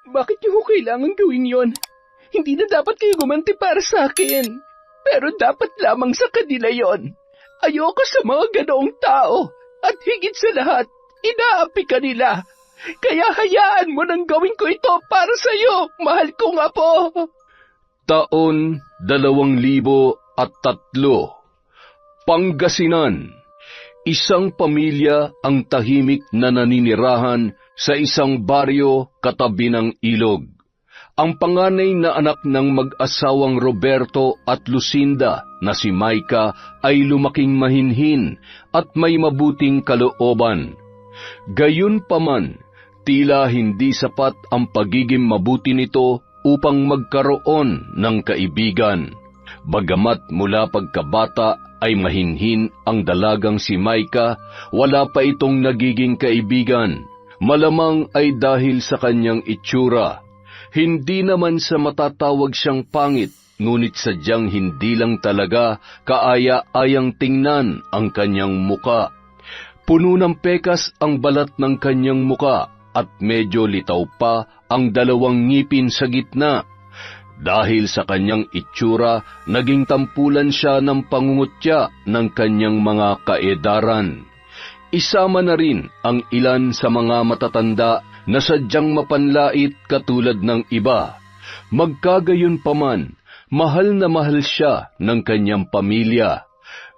Bakit niyo ko kailangan gawin yon? Hindi na dapat kayo gumanti para sa akin. Pero dapat lamang sa kanila yon. Ayoko sa mga ganoong tao. At higit sa lahat, inaapi ka nila. Kaya hayaan mo nang gawin ko ito para sa iyo, mahal kong apo. Taon 2003, Pangasinan. Isang pamilya ang tahimik na naninirahan sa isang baryo katabi ng ilog. Ang panganay na anak ng mag-asawang Roberto at Lucinda na si Maika ay lumaking mahinhin at may mabuting kalooban. Gayunpaman, tila hindi sapat ang pagiging mabuti nito upang magkaroon ng kaibigan. Bagamat mula pagkabata ay mahinhin ang dalagang si Maika, wala pa itong nagiging kaibigan. Malamang ay dahil sa kanyang itsura. Hindi naman sa matatawag siyang pangit, ngunit sadyang hindi lang talaga kaaya-ayang tingnan ang kanyang muka. Puno ng pekas ang balat ng kanyang muka at medyo litaw pa ang dalawang ngipin sa gitna. Dahil sa kanyang itsura, naging tampulan siya ng pangungutya ng kanyang mga kaedaran. Isama na rin ang ilan sa mga matatanda na sadyang mapanlait katulad ng iba. Magkagayunpaman, mahal na mahal siya ng kanyang pamilya.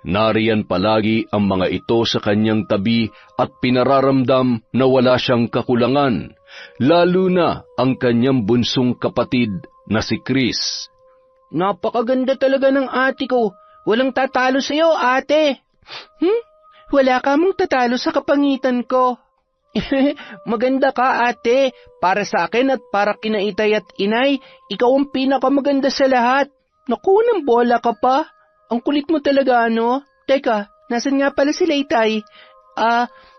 Nariyan palagi ang mga ito sa kanyang tabi at pinararamdam na wala siyang kakulangan, lalo na ang kanyang bunsong kapatid na si Chris. Napakaganda talaga ng ate ko. Walang tatalo sa iyo, ate. Wala ka mong tatalo sa kapangitan ko. Maganda ka, ate. Para sa akin at para kina Itay at Inay, ikaw ang pinakamaganda sa lahat. Naku, ng bola ka pa. Ang kulit mo talaga, ano? Teka, nasan nga pala sila, Itay?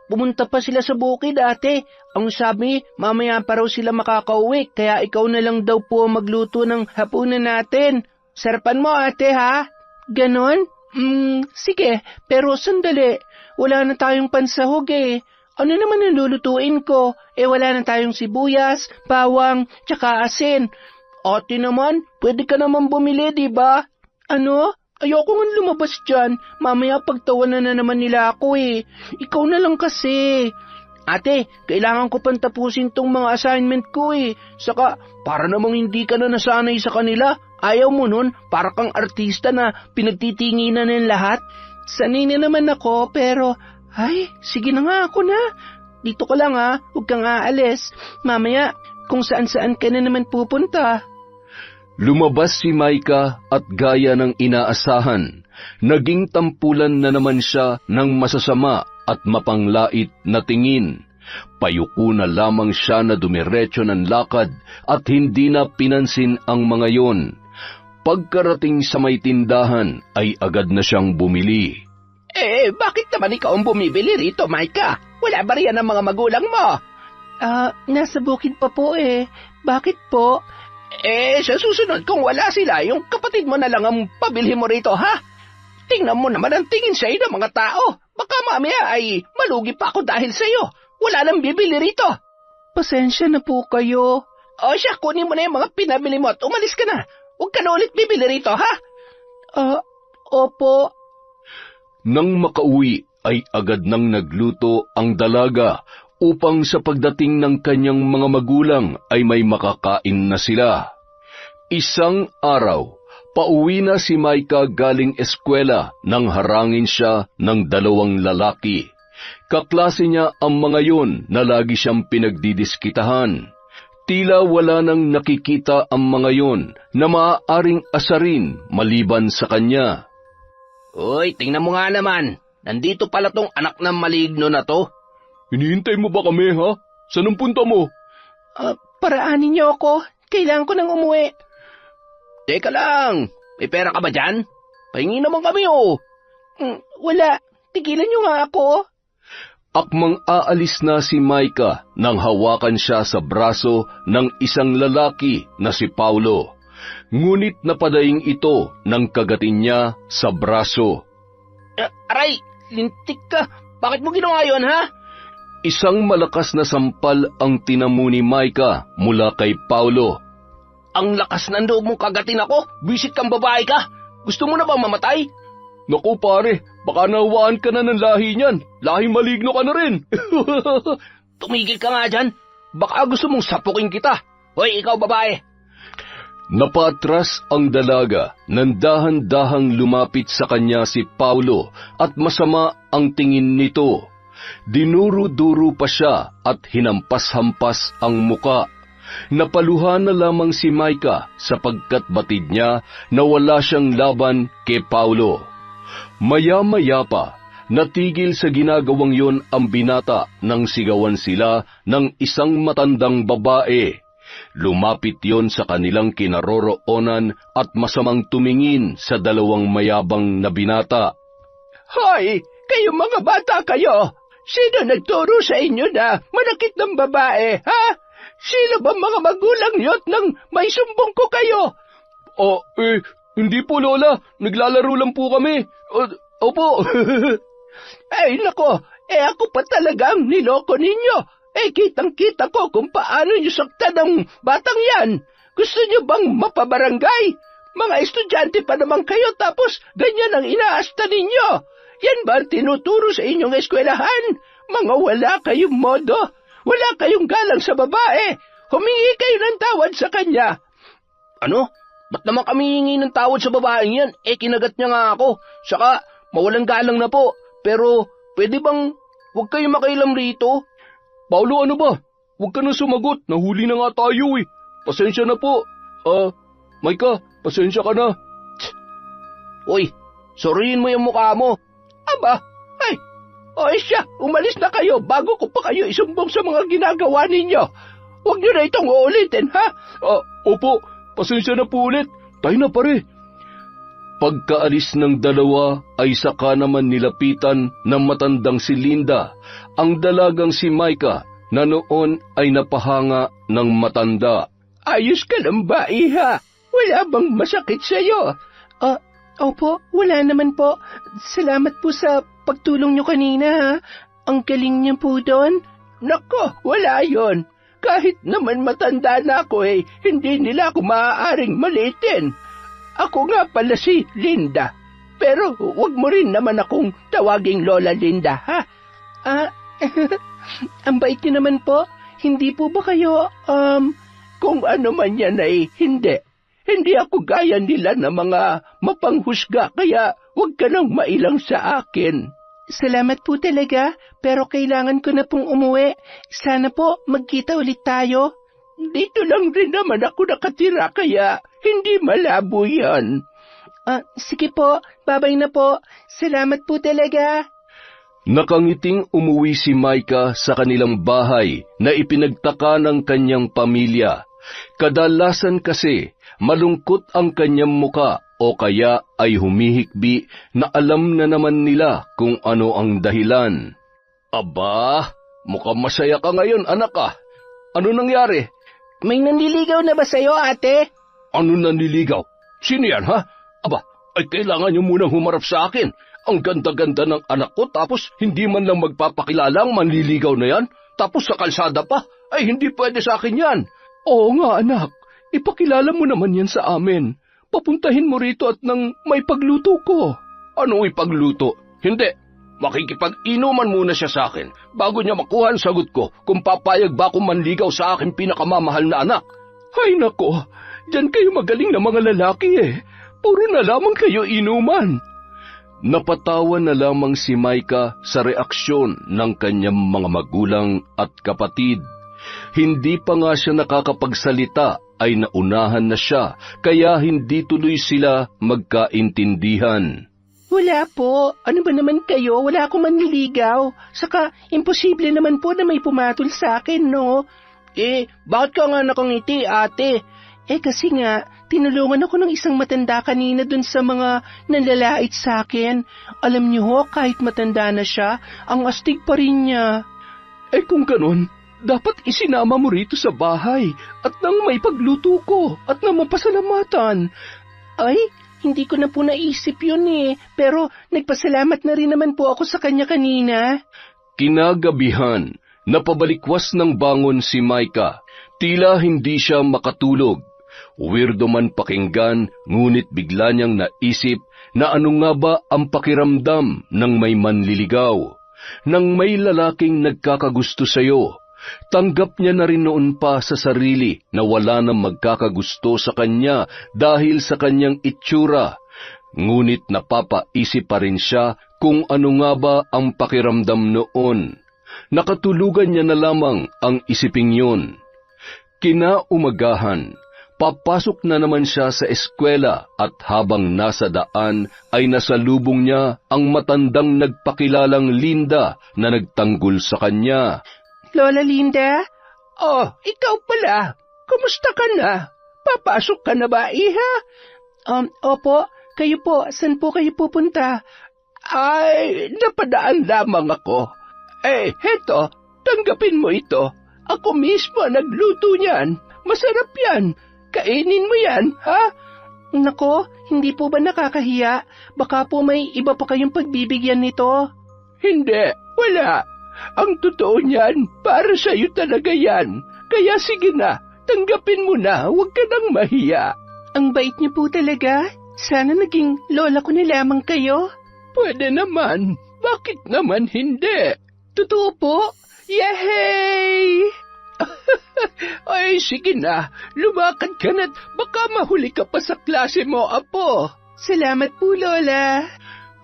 Pumunta pa sila sa bukid, ate. Ang sabi, mamaya pa raw sila makakauwi, kaya ikaw na lang daw po magluto ng hapunan natin. Sarapan mo, ate, ha? Ganon? Sige, pero sandali. Wala na tayong pansahog, eh. Ano naman ang lulutuin ko? Wala na tayong sibuyas, bawang, tsaka asin. Ate naman, pwede ka naman bumili, di ba? Ano? Ayoko nga lumabas dyan. Mamaya pagtawanan na naman nila ako, eh. Ikaw na lang kasi. Ate, kailangan ko pang tapusin tong mga assignment ko, eh. Saka, para namang hindi ka na nasanay sa kanila. Ayaw mo nun, para kang artista na pinagtitinginan ng lahat. Sanay na naman ako, pero, ay, sige na nga ako na. Dito ka lang ha, huwag kang aalis. Mamaya, kung saan-saan ka na naman pupunta. Lumabas si Maika at gaya ng inaasahan, naging tampulan na naman siya ng masasama at mapanglait na tingin. Payuko na lamang siya na dumiretso ng lakad at hindi na pinansin ang mga yon. Pagkarating sa may tindahan ay agad na siyang bumili. Bakit naman ikaw ang bumibili rito, Maika? Wala ba riyan ang mga magulang mo? Nasa bukid pa po eh. Bakit po? Sa susunod kung wala sila, yung kapatid mo na lang ang pabilhin mo rito, ha? Tingnan mo naman ang tingin sa'yo ng mga tao. Baka mamaya ay malugi pa ako dahil sa'yo. Wala nang bibili rito. Pasensya na po kayo. Siya, kunin mo na yung mga pinabili mo at umalis ka na. Huwag ka na ulit bibili rito, ha? Opo. Nang makauwi ay agad nang nagluto ang dalaga upang sa pagdating ng kanyang mga magulang ay may makakain na sila. Isang araw, pauwi na si Maika galing eskwela nang harangin siya ng dalawang lalaki. Kaklase niya ang mga yon na lagi siyang pinagdidiskitahan. Tila wala nang nakikita ang mga yon na maaaring asarin maliban sa kanya. Uy, tingnan mo nga naman. Nandito pala tong anak ng maligno na to. Hinihintay mo ba kami, ha? Saan ang punta mo? Paraanin niyo ako. Kailangan ko nang umuwi. Teka lang. May pera ka ba dyan? Pahingi naman kami, oh. Wala. Tigilan niyo nga ako. Akmang aalis na si Maika nang hawakan siya sa braso ng isang lalaki na si Paulo. Ngunit napadaing ito ng kagatin niya sa braso. Aray, lintik ka. Bakit mo ginawa yun, ha? Isang malakas na sampal ang tinamo ni Micah mula kay Paulo. Ang lakas ng loob mong kagatin ako? Bisit kang babae ka? Gusto mo na bang mamatay? Naku pare, baka nawaan ka na ng lahi niyan. Lahi maligno ka na rin. Tumigil ka nga dyan. Baka gusto mong sapukin kita. Hoy, ikaw babae. Napatras ang dalaga, nang dahan-dahang lumapit sa kanya si Paulo at masama ang tingin nito. Dinuro-duro pa siya at hinampas-hampas ang muka. Napaluhan na lamang si Micah sapagkat batid niya na wala siyang laban kay Paulo. Maya-maya pa, natigil sa ginagawang yon ang binata nang sigawan sila ng isang matandang babae. Lumapit yon sa kanilang kinaroroonan at masamang tumingin sa dalawang mayabang na binata. Hoy, kayo mga bata kayo! Sino nagturo sa inyo na manakit ng babae, ha? Sino ba mga magulang niyot nang may sumbong ko kayo? Hindi po lola, naglalaro lang po kami. Opo. Ay nako, ako pa talagang niloko ninyo. Kitang-kita ko kung paano niyo saktan ang batang yan. Gusto niyo bang mapabarangay? Mga estudyante pa naman kayo tapos ganyan ang inaasta ninyo. Yan ba ang tinuturo sa inyong eskwelahan? Mga wala kayong modo. Wala kayong galang sa babae. Humingi kayo ng tawad sa kanya. Ano? Ba't naman kami hingi ng tawad sa babaeng yan? Kinagat niya nga ako. Saka, mawalang galang na po. Pero, pwede bang huwag kayo makailam rito? Paulo, ano ba? Huwag ka na sumagot. Nahuli na nga tayo eh. Pasensya na po. Micah, pasensya ka na. Uy, suriin mo yung mukha mo. Aba, siya, umalis na kayo bago ko pa kayo isumbong sa mga ginagawa ninyo. Huwag niyo na itong uulitin, ha? Opo, pasensya na po ulit. Tayo na pare. Pagkaalis ng dalawa ay saka naman nilapitan ng matandang si Linda, ang dalagang si Micah na noon ay napahanga ng matanda. Ayos ka lang ba, iha? Wala bang masakit sa'yo? Opo, wala naman po. Salamat po sa pagtulong niyo kanina, ha? Ang galing niya po doon. Nako, wala yon. Kahit naman matanda na ako hindi nila ako maaaring malitin. Ako nga pala si Linda. Pero wag mo rin naman akong tawaging Lola Linda, ha? Ang bait niyo naman po. Hindi po ba kayo, kung ano man yan hindi. Hindi ako gaya nila na mga mapanghusga, kaya huwag ka nang mailang sa akin. Salamat po talaga, pero kailangan ko na pong umuwi. Sana po magkita ulit tayo. Dito lang rin naman ako nakatira, kaya hindi malabo yan. Sige po, babay na po. Salamat po talaga. Nakangiting umuwi si Micah sa kanilang bahay na ipinagtaka ng kanyang pamilya. Kadalasan kasi malungkot ang kanyang muka o kaya ay humihikbi na alam na naman nila kung ano ang dahilan. Aba, mukhang masaya ka ngayon, anak ah. Ano nangyari? May nanliligaw na ba sa'yo, ate? Ano nanliligaw? Sino yan, ha? Aba, ay kailangan niyo munang humarap sa akin. Ang ganda-ganda ng anak ko tapos hindi man lang magpapakilala ang manliligaw na yan. Tapos sa kalsada pa, ay hindi pwede sa akin yan. Oo nga, anak. Ipakilala mo naman yan sa amin. Papuntahin mo rito at nang may pagluto ko. Anong ipagluto? Hindi. Makikipag-inuman muna siya sa akin bago niya makuha ang sagot ko kung papayag ba akong manligaw sa aking pinakamamahal na anak. Hay nako, dyan kayo magaling na mga lalaki Puro na lamang kayo inuman. Napatawa na lamang si Micah sa reaksyon ng kanyang mga magulang at kapatid. Hindi pa nga siya nakakapagsalita ay naunahan na siya, kaya hindi tuloy sila magkaintindihan. Wala po. Ano ba naman kayo? Wala akong manliligaw. Saka, imposible naman po na may pumatol sa akin, no? Bakit ka nga nakangiti, ate? Kasi nga, tinulungan ako ng isang matanda kanina dun sa mga nanlalait sa akin. Alam niyo ho, kahit matanda na siya, ang astig pa rin niya. Kung ganon, dapat isinama mo rito sa bahay at nang may pagluto ko at nang mapasalamatan. Hindi ko na po naisip yun Pero nagpasalamat na rin naman po ako sa kanya kanina. Kinagabihan, Napabalikwas ng bangon si Micah. Tila hindi siya makatulog. Weirdo man pakinggan, ngunit bigla niyang naisip na ano nga ba ang pakiramdam ng may manliligaw. Nang may lalaking nagkakagusto sa'yo, tanggap niya na rin noon pa sa sarili na wala nang magkakagusto sa kanya dahil sa kanyang itsura. Ngunit napapaisip pa rin siya kung ano nga ba ang pakiramdam noon. Nakatulugan niya na lamang ang isiping yun. Kinaumagahan, papasok na naman siya sa eskwela at habang nasa daan ay nasalubong niya ang matandang nagpakilalang Linda na nagtanggol sa kanya. Lola Linda? Oh, ikaw pala. Kumusta ka na? Papasok ka na ba, iha? Opo. Kayo po, saan po kayo pupunta? Ay, napadaan lamang ako. Heto, tanggapin mo ito. Ako mismo nagluto niyan. Masarap yan. Kainin mo yan, ha? Nako, hindi po ba nakakahiya? Baka po may iba pa kayong pagbibigyan nito. Hindi, wala. Ang totoo niyan, para sa'yo talaga yan. Kaya sige na, tanggapin mo na, huwag ka nang mahiya. Ang bait niyo po talaga. Sana naging lola ko na lamang kayo. Pwede naman. Bakit naman hindi? Totoo po? Yehey! Ay, sige na. Lumakad ka na't baka mahuli ka pa sa klase mo, apo. Salamat po, Lola.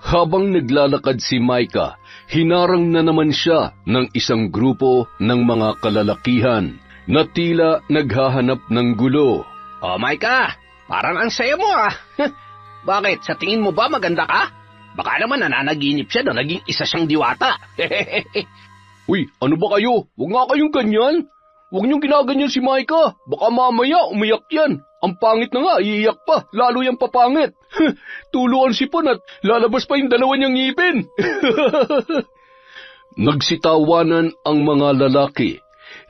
Habang naglalakad si Micah, hinarang na naman siya ng isang grupo ng mga kalalakihan na tila naghahanap ng gulo. Oh, Micah, parang ang saya mo ah. Bakit? Sa tingin mo ba maganda ka? Baka naman nananaginip siya na naging isa siyang diwata. Uy, ano ba kayo? Huwag nga kayong ganyan. Huwag niyong ginaganyan si Micah. Baka mamaya umiyak yan. Ang pangit na nga, iiyak pa. Lalo yung papangit. Tuluan sipon at lalabas pa yung dalawa niyang ngipin. Nagsitawanan ang mga lalaki.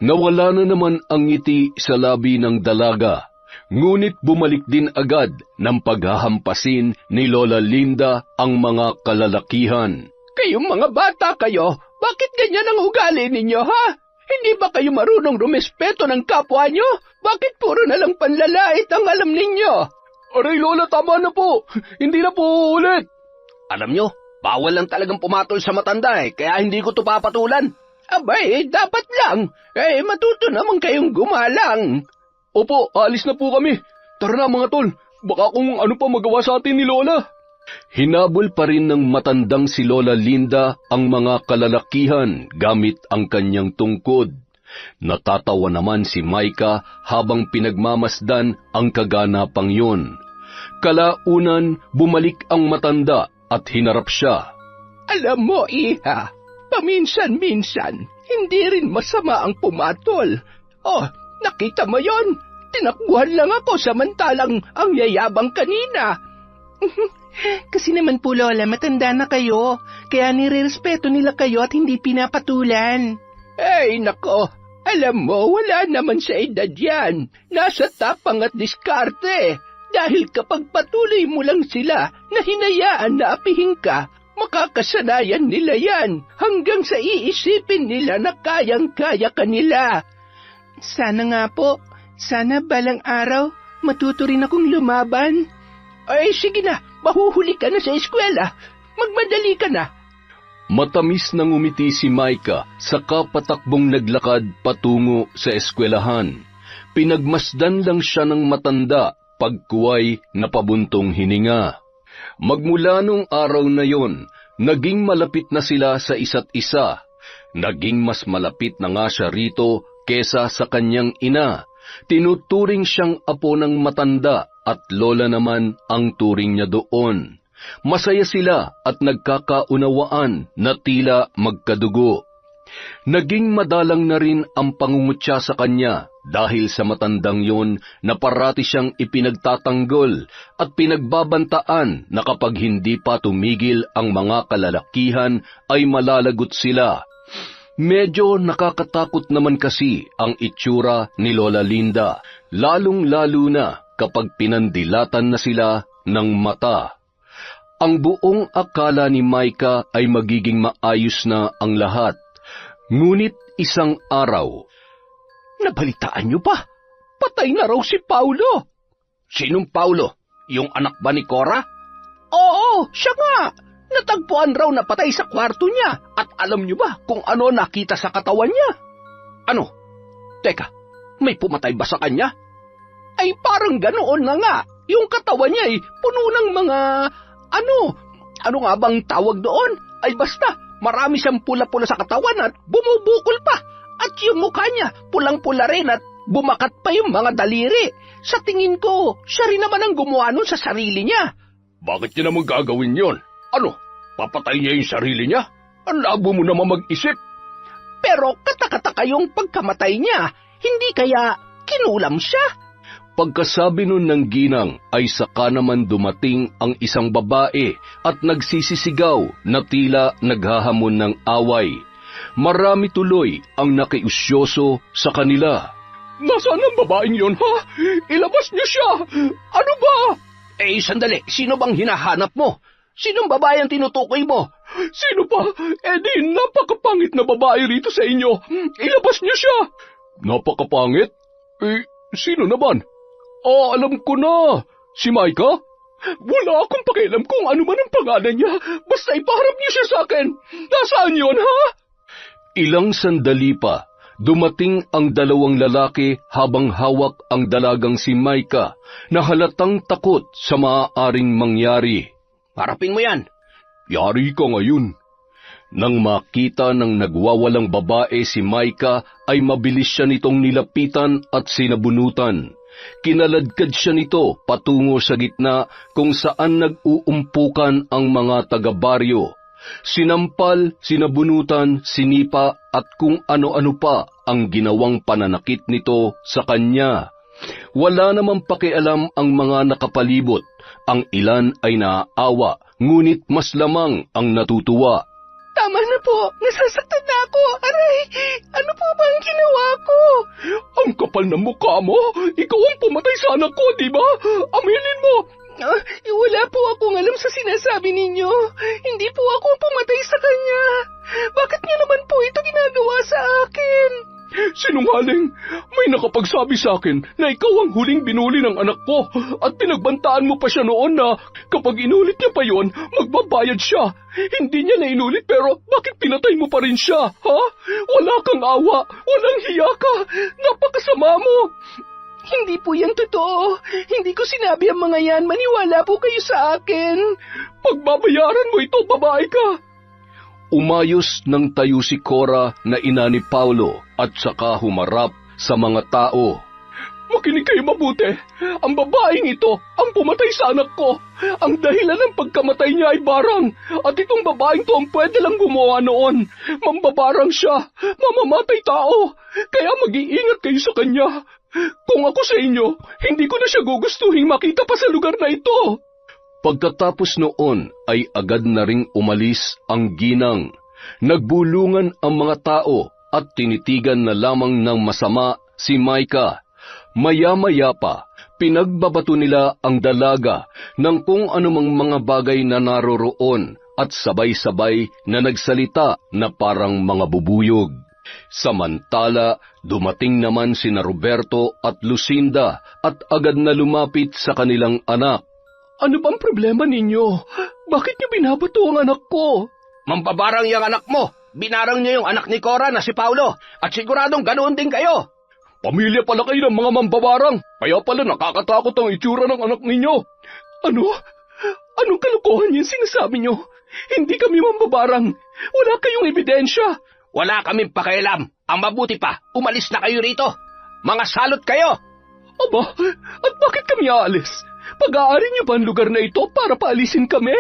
Nawala na naman ang ngiti sa labi ng dalaga. Ngunit bumalik din agad ng paghahampasin ni Lola Linda ang mga kalalakihan. Kayong mga bata kayo, bakit ganyan ang ugali ninyo, ha? Hindi ba kayo marunong rumespeto ng kapwa nyo? Bakit puro na lang panlalait ang alam ninyo? Aray Lola, tama na po. Hindi na po ulit. Alam nyo, bawal lang talagang pumatol sa matanda kaya hindi ko to papatulan. Abay, dapat lang. Matuto naman kayong gumalang. Opo, alis na po kami. Tara na mga tol, baka kung ano pa magawa sa atin ni Lola. Hinabol pa rin ng matandang si Lola Linda ang mga kalalakihan gamit ang kanyang tungkod. Natatawa naman si Micah habang pinagmamasdan ang kaganapang yun. Kalaunan, bumalik ang matanda at hinarap siya. Alam mo, iha, paminsan-minsan, hindi rin masama ang pumatol. Oh, nakita mo yon? Tinakbuhan lang ako samantalang ang yayabang kanina. Kasi naman po, Lola, matanda na kayo. Kaya nirerespeto nila kayo at hindi pinapatulan. Ay, nako. Alam mo, wala naman sa edad yan. Nasa tapang at diskarte. Dahil kapag patuloy mo lang sila na hinayaan na apihin ka, makakasanayan nila yan hanggang sa iisipin nila na kayang-kaya ka nila. Sana nga po. Sana balang araw matuto rin akong lumaban. Ay, sige na. Mahuhuli ka na sa eskwela. Magmadali ka na. Matamis nang umiti si Micah saka patakbong naglakad patungo sa eskwelahan. Pinagmasdan lang siya ng matanda pagkuway na pabuntong hininga. Magmula nung araw na yon, naging malapit na sila sa isa't isa. Naging mas malapit na nga siya rito kesa sa kanyang ina. Tinuturing siyang apo ng matanda at lola naman ang turing niya doon. Masaya sila at nagkakaunawaan na tila magkadugo. Naging madalang na rin ang pangungutya sa kanya dahil sa matandang yon na parati siyang ipinagtatanggol at pinagbabantaan na kapag hindi pa tumigil ang mga kalalakihan ay malalagot sila. Medyo nakakatakot naman kasi ang itsura ni Lola Linda, lalong-lalo na kapag pinandilatan na sila ng mata. Ang buong akala ni Micah ay magiging maayos na ang lahat. Ngunit isang araw, Nabalitaan niyo ba? Patay na raw si Paulo. sinong Paulo? Yung anak ba ni Cora? Oo, siya nga. Natagpuan raw na patay sa kwarto niya. At alam niyo ba kung ano nakita sa katawan niya? Ano? Teka, may pumatay ba sa kanya? Ay parang ganoon na nga. Yung katawan niya ay puno ng mga... Ano nga bang tawag doon? Ay basta, marami siyang pula-pula sa katawan at bumubukol pa. At yung mukha niya, pulang-pula rin at bumakat pa yung mga daliri. Sa tingin ko, siya rin naman ang gumawa nun sa sarili niya. Bakit niya naman gagawin yon? Ano? Papatay niya yung sarili niya? Ang labo mo naman mag-isip. Pero katakataka yung pagkamatay niya, hindi kaya kinulam siya? Pagkasabi nun ng ginang ay saka naman dumating ang isang babae at nagsisisigaw na tila naghahamon ng away. Marami tuloy ang nakiusyoso sa kanila. Nasaan ang babaeng yon, ha? Ilabas niyo siya! Ano ba? Sandali, sino bang hinahanap mo? Sinong babae ang tinutukoy mo? Sino pa? Di napakapangit na babae rito sa inyo. Ilabas niyo siya! Napakapangit? Sino naman? Alam ko na. Si Micah? Wala akong pakialam kung ano man ang pangalan niya. Basta ipaharap niyo siya sa akin. Nasaan yun, ha? Ilang sandali pa, dumating ang dalawang lalaki habang hawak ang dalagang si Micah na halatang takot sa maaaring mangyari. Harapin mo yan. Yari ka ngayon. Nang makita ng nagwawalang babae si Micah ay mabilis siya nitong nilapitan at sinabunutan. Kinaladkad siya nito patungo sa gitna kung saan nag-uumpukan ang mga taga-baryo. Sinampal, sinabunutan, sinipa at kung ano-ano pa ang ginawang pananakit nito sa kanya. Wala namang pakialam ang mga nakapalibot. Ang ilan ay naaawa, ngunit mas lamang ang natutuwa. Tama na po, nasasaktan na ako. Aray, ano po ba ang ginawa ko? Ang kapal ng mukha mo! Ikaw ang pumatay sa anak ko, di ba? Aminin mo! Wala po akong alam sa sinasabi ninyo. Hindi po ako pumatay sa kanya. Bakit niyo naman po ito ginagawa sa akin? Sinungaling! May nakapagsabi sa akin na ikaw ang huling binuli ng anak ko at pinagbantaan mo pa siya noon na kapag inulit niya pa yon, magbabayad siya. Hindi niya na inulit pero bakit pinatay mo pa rin siya, ha? Wala kang awa, walang hiya ka, napakasama mo. Hindi po yan totoo. Hindi ko sinabi ang mga yan. Maniwala po kayo sa akin. Pagbabayaran mo ito, babae ka. Umayos ng tayo si Cora na ina ni Paulo at saka humarap sa mga tao. Makinig kayo mabuti. Ang babaeng ito ang pumatay sa anak ko. Ang dahilan ng pagkamatay niya ay barang. At itong babaeng to ang pwede lang gumawa noon. Mambabarang siya. Mamamatay tao. Kaya mag-iingat kayo sa kanya. Kung ako sa inyo, hindi ko na siya gugustuhin makita pa sa lugar na ito. Pagkatapos noon ay agad na ring umalis ang ginang. Nagbulungan ang mga tao at tinitigan na lamang ng masama si Micah. Maya-maya pa, pinagbabato nila ang dalaga ng kung anumang mga bagay na naroroon at sabay-sabay na nagsalita na parang mga bubuyog. Samantala, dumating naman sina Roberto at Lucinda at agad na lumapit sa kanilang anak. Ano bang problema ninyo? Bakit niyo binabato ang anak ko? Mambabarang yung anak mo. Binarang niyo yung anak ni Cora na si Paulo. At siguradong ganoon din kayo. Pamilya pala kayo ng mga mambabarang. Kaya pala nakakatakot ang itsura ng anak ninyo. Ano? Anong kalokohan yung sinasabi niyo? Hindi kami mambabarang. Wala kayong ebidensya. Wala kaming pakialam. Ang mabuti pa, umalis na kayo rito. Mga salot kayo. Aba, at bakit kami aalis? Pag-aari niyo ba ang lugar na ito para paalisin kami?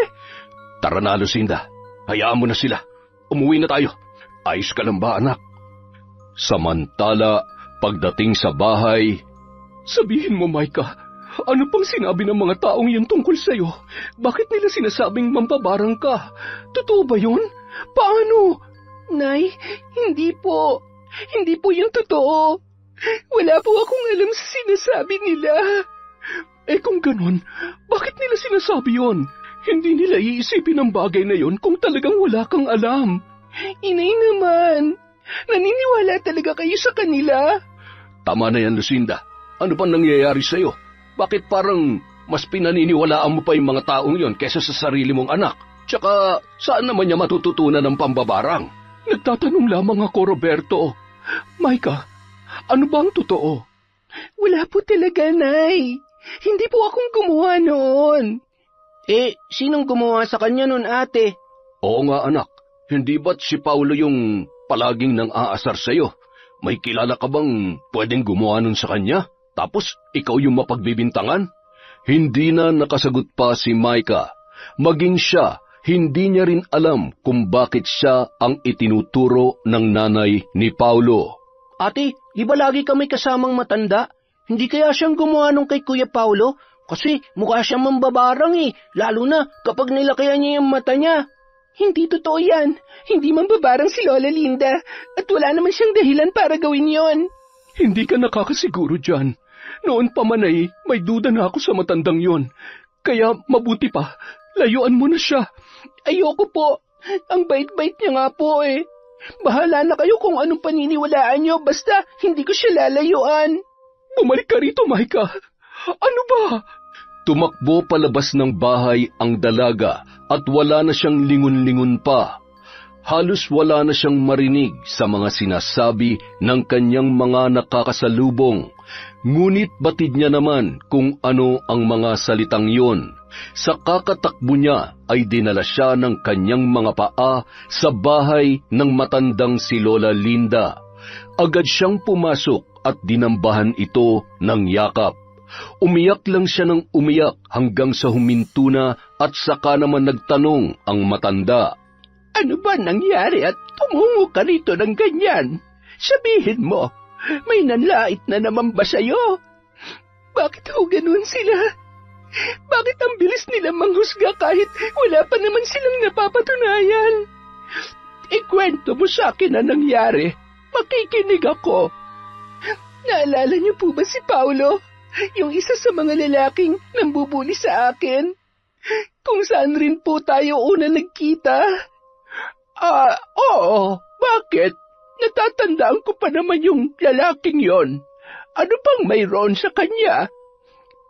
Tara na, Lucinda. Hayaan mo na sila. Umuwi na tayo. Ayos ka lang ba, anak? Samantala, pagdating sa bahay... Sabihin mo, Micah, ano pang sinabi ng mga taong yun tungkol sa'yo? Bakit nila sinasabing mambabarang ka? Totoo ba yun? Paano? Nay, hindi po. Hindi po yung totoo. Wala po akong alam sa sinasabi nila. Kung ganun, bakit nila sinasabi yon? Hindi nila iisipin ang bagay na yon kung talagang wala kang alam. Inay naman, Naniniwala talaga kayo sa kanila? Tama na yan, Lucinda. Ano bang nangyayari sa'yo? Bakit parang mas pinaniniwalaan mo pa yung mga taong yon kesa sa sarili mong anak? Tsaka saan naman niya matututunan ng pambabarang? Nagtatanong lamang ako, Roberto. Maika, ano ba ang totoo? Wala po talaga, Nay. Hindi po akong gumawa noon. Sinong gumawa sa kanya noon, ate? Oo nga, anak. Hindi ba't si Paulo yung palaging nang aasar sa'yo? May kilala ka bang pwedeng gumawa nun sa kanya? Tapos ikaw yung mapagbibintangan? Hindi na nakasagot pa si Maika. Maging siya, hindi niya rin alam kung bakit siya ang itinuturo ng nanay ni Paulo. Ate, di ba lagi kami kasamang matanda? Hindi kaya siyang gumawa nung kay Kuya Paulo? Kasi mukha siyang mambabarang lalo na kapag nilakayan niya yung mata niya. Hindi totoo yan. Hindi mambabarang si Lola Linda at wala naman siyang dahilan para gawin yon. Hindi ka nakakasiguro dyan. Noon pa man ay may duda na ako sa matandang yon. Kaya mabuti pa, layuan mo na siya. Ayoko po. Ang bait-bait niya nga po Bahala na kayo kung anong paniniwalaan niyo, basta hindi ko siya lalayuan. Bumalik ka rito, Maika. Ano ba? Tumakbo palabas ng bahay ang dalaga at wala na siyang lingon-lingon pa. Halos wala na siyang marinig sa mga sinasabi ng kanyang mga nakakasalubong. Ngunit batid niya naman kung ano ang mga salitang yon. Sa kakatakbo niya ay dinala siya ng kanyang mga paa sa bahay ng matandang si Lola Linda. Agad siyang pumasok at dinambahan ito ng yakap. Umiyak lang siya ng umiyak hanggang sa huminto na at saka naman nagtanong ang matanda. Ano ba nangyari at tumungo ka rito ng ganyan? Sabihin mo, may nanlait na naman ba sa'yo? Bakit ho ganun sila? Bakit ang bilis nila manghusga kahit wala pa naman silang napapatunayan? Ikwento mo sa akin ang nangyari. Makikinig ako. Naalala niyo po ba si Paulo? Yung isa sa mga lalaking nambubuli sa akin? Kung saan rin po tayo una nagkita? Oo. Bakit? Natatandaan ko pa naman yung lalaking yon. Ano pang mayroon sa kanya?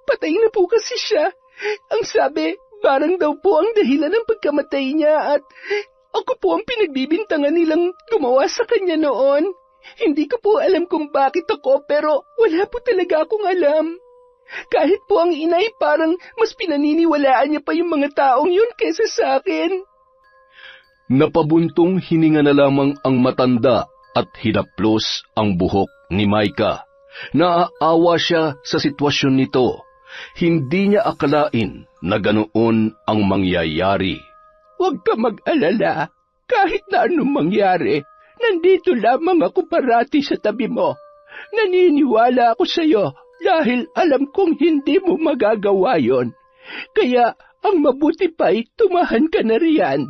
Patay na po kasi siya. Ang sabi, parang daw po ang dahilan ng pagkamatay niya at ako po ang pinagbibintangan nilang gumawa sa kanya noon. Hindi ko po alam kung bakit ako pero wala po talaga akong alam. Kahit po ang inay parang mas pinaniniwalaan niya pa yung mga taong yun kesa sa akin. Napabuntong hininga na lamang ang matanda at hinaplos ang buhok ni Maika. Naaawa siya sa sitwasyon nito. Hindi niya akalain na ganoon ang mangyayari. Huwag ka mag-alala. Kahit na anong mangyari, nandito lamang ako parati sa tabi mo. Naniniwala ako sa iyo dahil alam kong hindi mo magagawa yon. Kaya ang mabuti pa'y tumahan ka na riyan.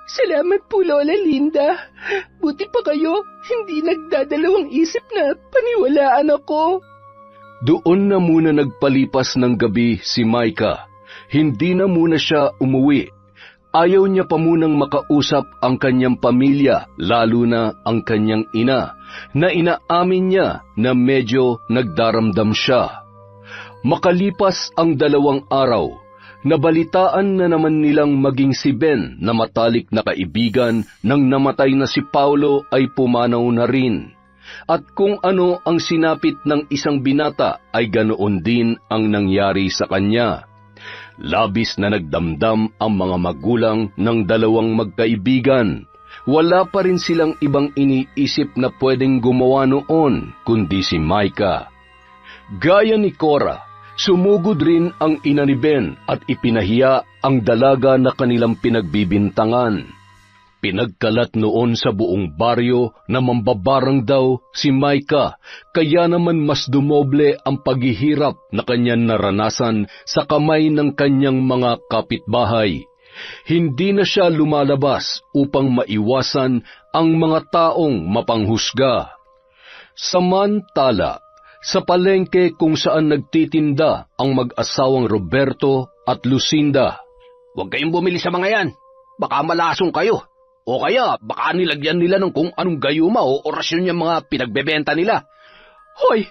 Salamat po, Lola Linda. Buti pa kayo, hindi nagdadalawang isip na paniwalaan ako. Doon na muna nagpalipas ng gabi si Maika. Hindi na muna siya umuwi. Ayaw niya pa munang makausap ang kanyang pamilya, lalo na ang kanyang ina, na inaamin niya na medyo nagdaramdam siya. Makalipas ang 2 araw, nabalitaan na naman nilang maging si Ben na matalik na kaibigan ng namatay na si Paulo ay pumanaw na rin. At kung ano ang sinapit ng isang binata ay ganoon din ang nangyari sa kanya. Labis na nagdamdam ang mga magulang ng 2 magkaibigan. Wala pa rin silang ibang iniisip na pwedeng gumawa noon kundi si Maika. Gaya ni Cora, sumugod rin ang ina ni Ben at ipinahiya ang dalaga na kanilang pinagbibintangan. Pinagkalat noon sa buong baryo na mambabarang daw si Maika, kaya naman mas dumoble ang paghihirap na kanyang naranasan sa kamay ng kanyang mga kapitbahay. Hindi na siya lumalabas upang maiwasan ang mga taong mapanghusga. Samantala, sa palengke kung saan nagtitinda ang mag-asawang Roberto at Lucinda. Huwag kayong bumili sa mga yan. Baka malasong kayo. O kaya baka nilagyan nila ng kung anong gayuma o orasyon yung mga pinagbebenta nila. Hoy,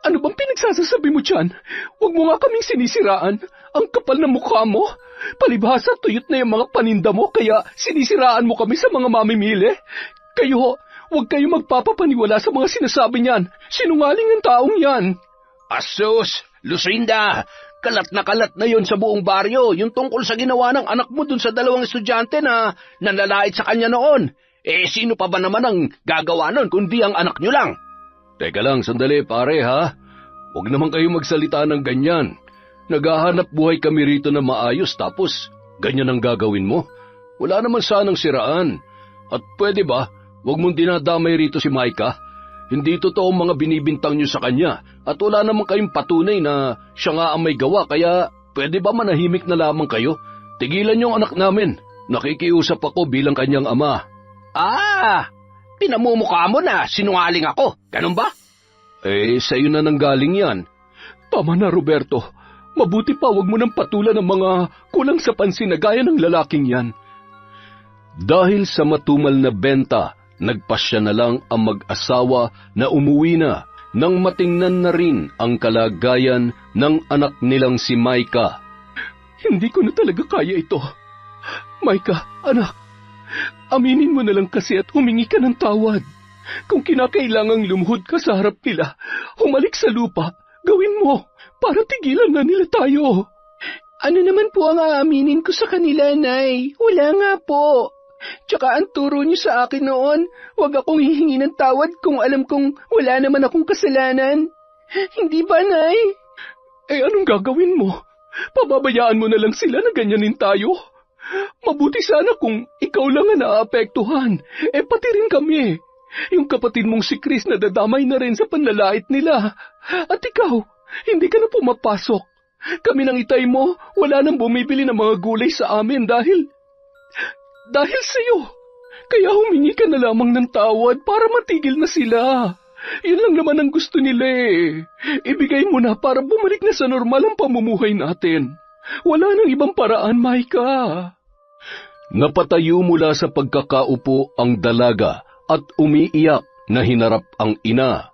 ano bang pinagsasasabi mo dyan? Huwag mo nga kaming sinisiraan. Ang kapal na mukha mo. Palibhasa, tuyot na yung mga paninda mo, kaya sinisiraan mo kami sa mga mamimili. Kayo, huwag kayo magpapapaniwala sa mga sinasabi niyan. Sinungaling ang taong yan. Asus, Lucinda, kalat na yon sa buong baryo, yung tungkol sa ginawa ng anak mo dun sa 2 estudyante na nanlalait sa kanya noon. Sino pa ba naman ang gagawa nun kundi ang anak nyo lang? Teka lang, sandali pare ha. Huwag naman kayo magsalita ng ganyan. Naghahanap buhay kami rito na maayos tapos ganyan ang gagawin mo. Wala naman sanang siraan. At pwede ba, huwag mong dinadamay rito si Micah? Hindi totoo ang mga binibintang nyo sa kanya at wala naman kayong patunay na siya nga ang may gawa kaya pwede ba manahimik na lamang kayo? Tigilan yung anak namin. Nakikiusap ako bilang kanyang ama. Pinamumukha mo na sinungaling ako. Ganun ba? Sa'yo na nanggaling yan. Tama na, Roberto. Mabuti pa wag mo nang patulan ng mga kulang sa pansin na gaya ng lalaking yan. Dahil sa matumal na benta, nagpasya na lang ang mag-asawa na umuwi na nang matingnan na rin ang kalagayan ng anak nilang si Micah. Hindi ko na talaga kaya ito. Micah, anak, aminin mo na lang kasi at humingi ka ng tawad. Kung kinakailangang lumuhod ka sa harap nila, humalik sa lupa, gawin mo para tigilan na nila tayo. Ano naman po ang aaminin ko sa kanila, Nay? Wala nga po. Tsaka ang turo niyo sa akin noon, huwag akong hihingi ng tawad kung alam kong wala naman akong kasalanan. Hindi ba, Nay? Anong gagawin mo? Pababayaan mo na lang sila na ganyanin tayo? Mabuti sana kung ikaw lang ang naapektuhan, pati rin kami. Yung kapatid mong si Chris na dadamay na rin sa panlalait nila. At ikaw, hindi ka na pumapasok. Kami ng itay mo, wala nang bumibili ng mga gulay sa amin dahil sa'yo. Kaya humingi ka na lamang ng tawad para matigil na sila. Yun lang naman ang gusto nila Ibigay mo na para bumalik na sa normal ang pamumuhay natin. Wala nang ibang paraan, Micah. Napatayo mula sa pagkakaupo ang dalaga at umiiyak na hinarap ang ina.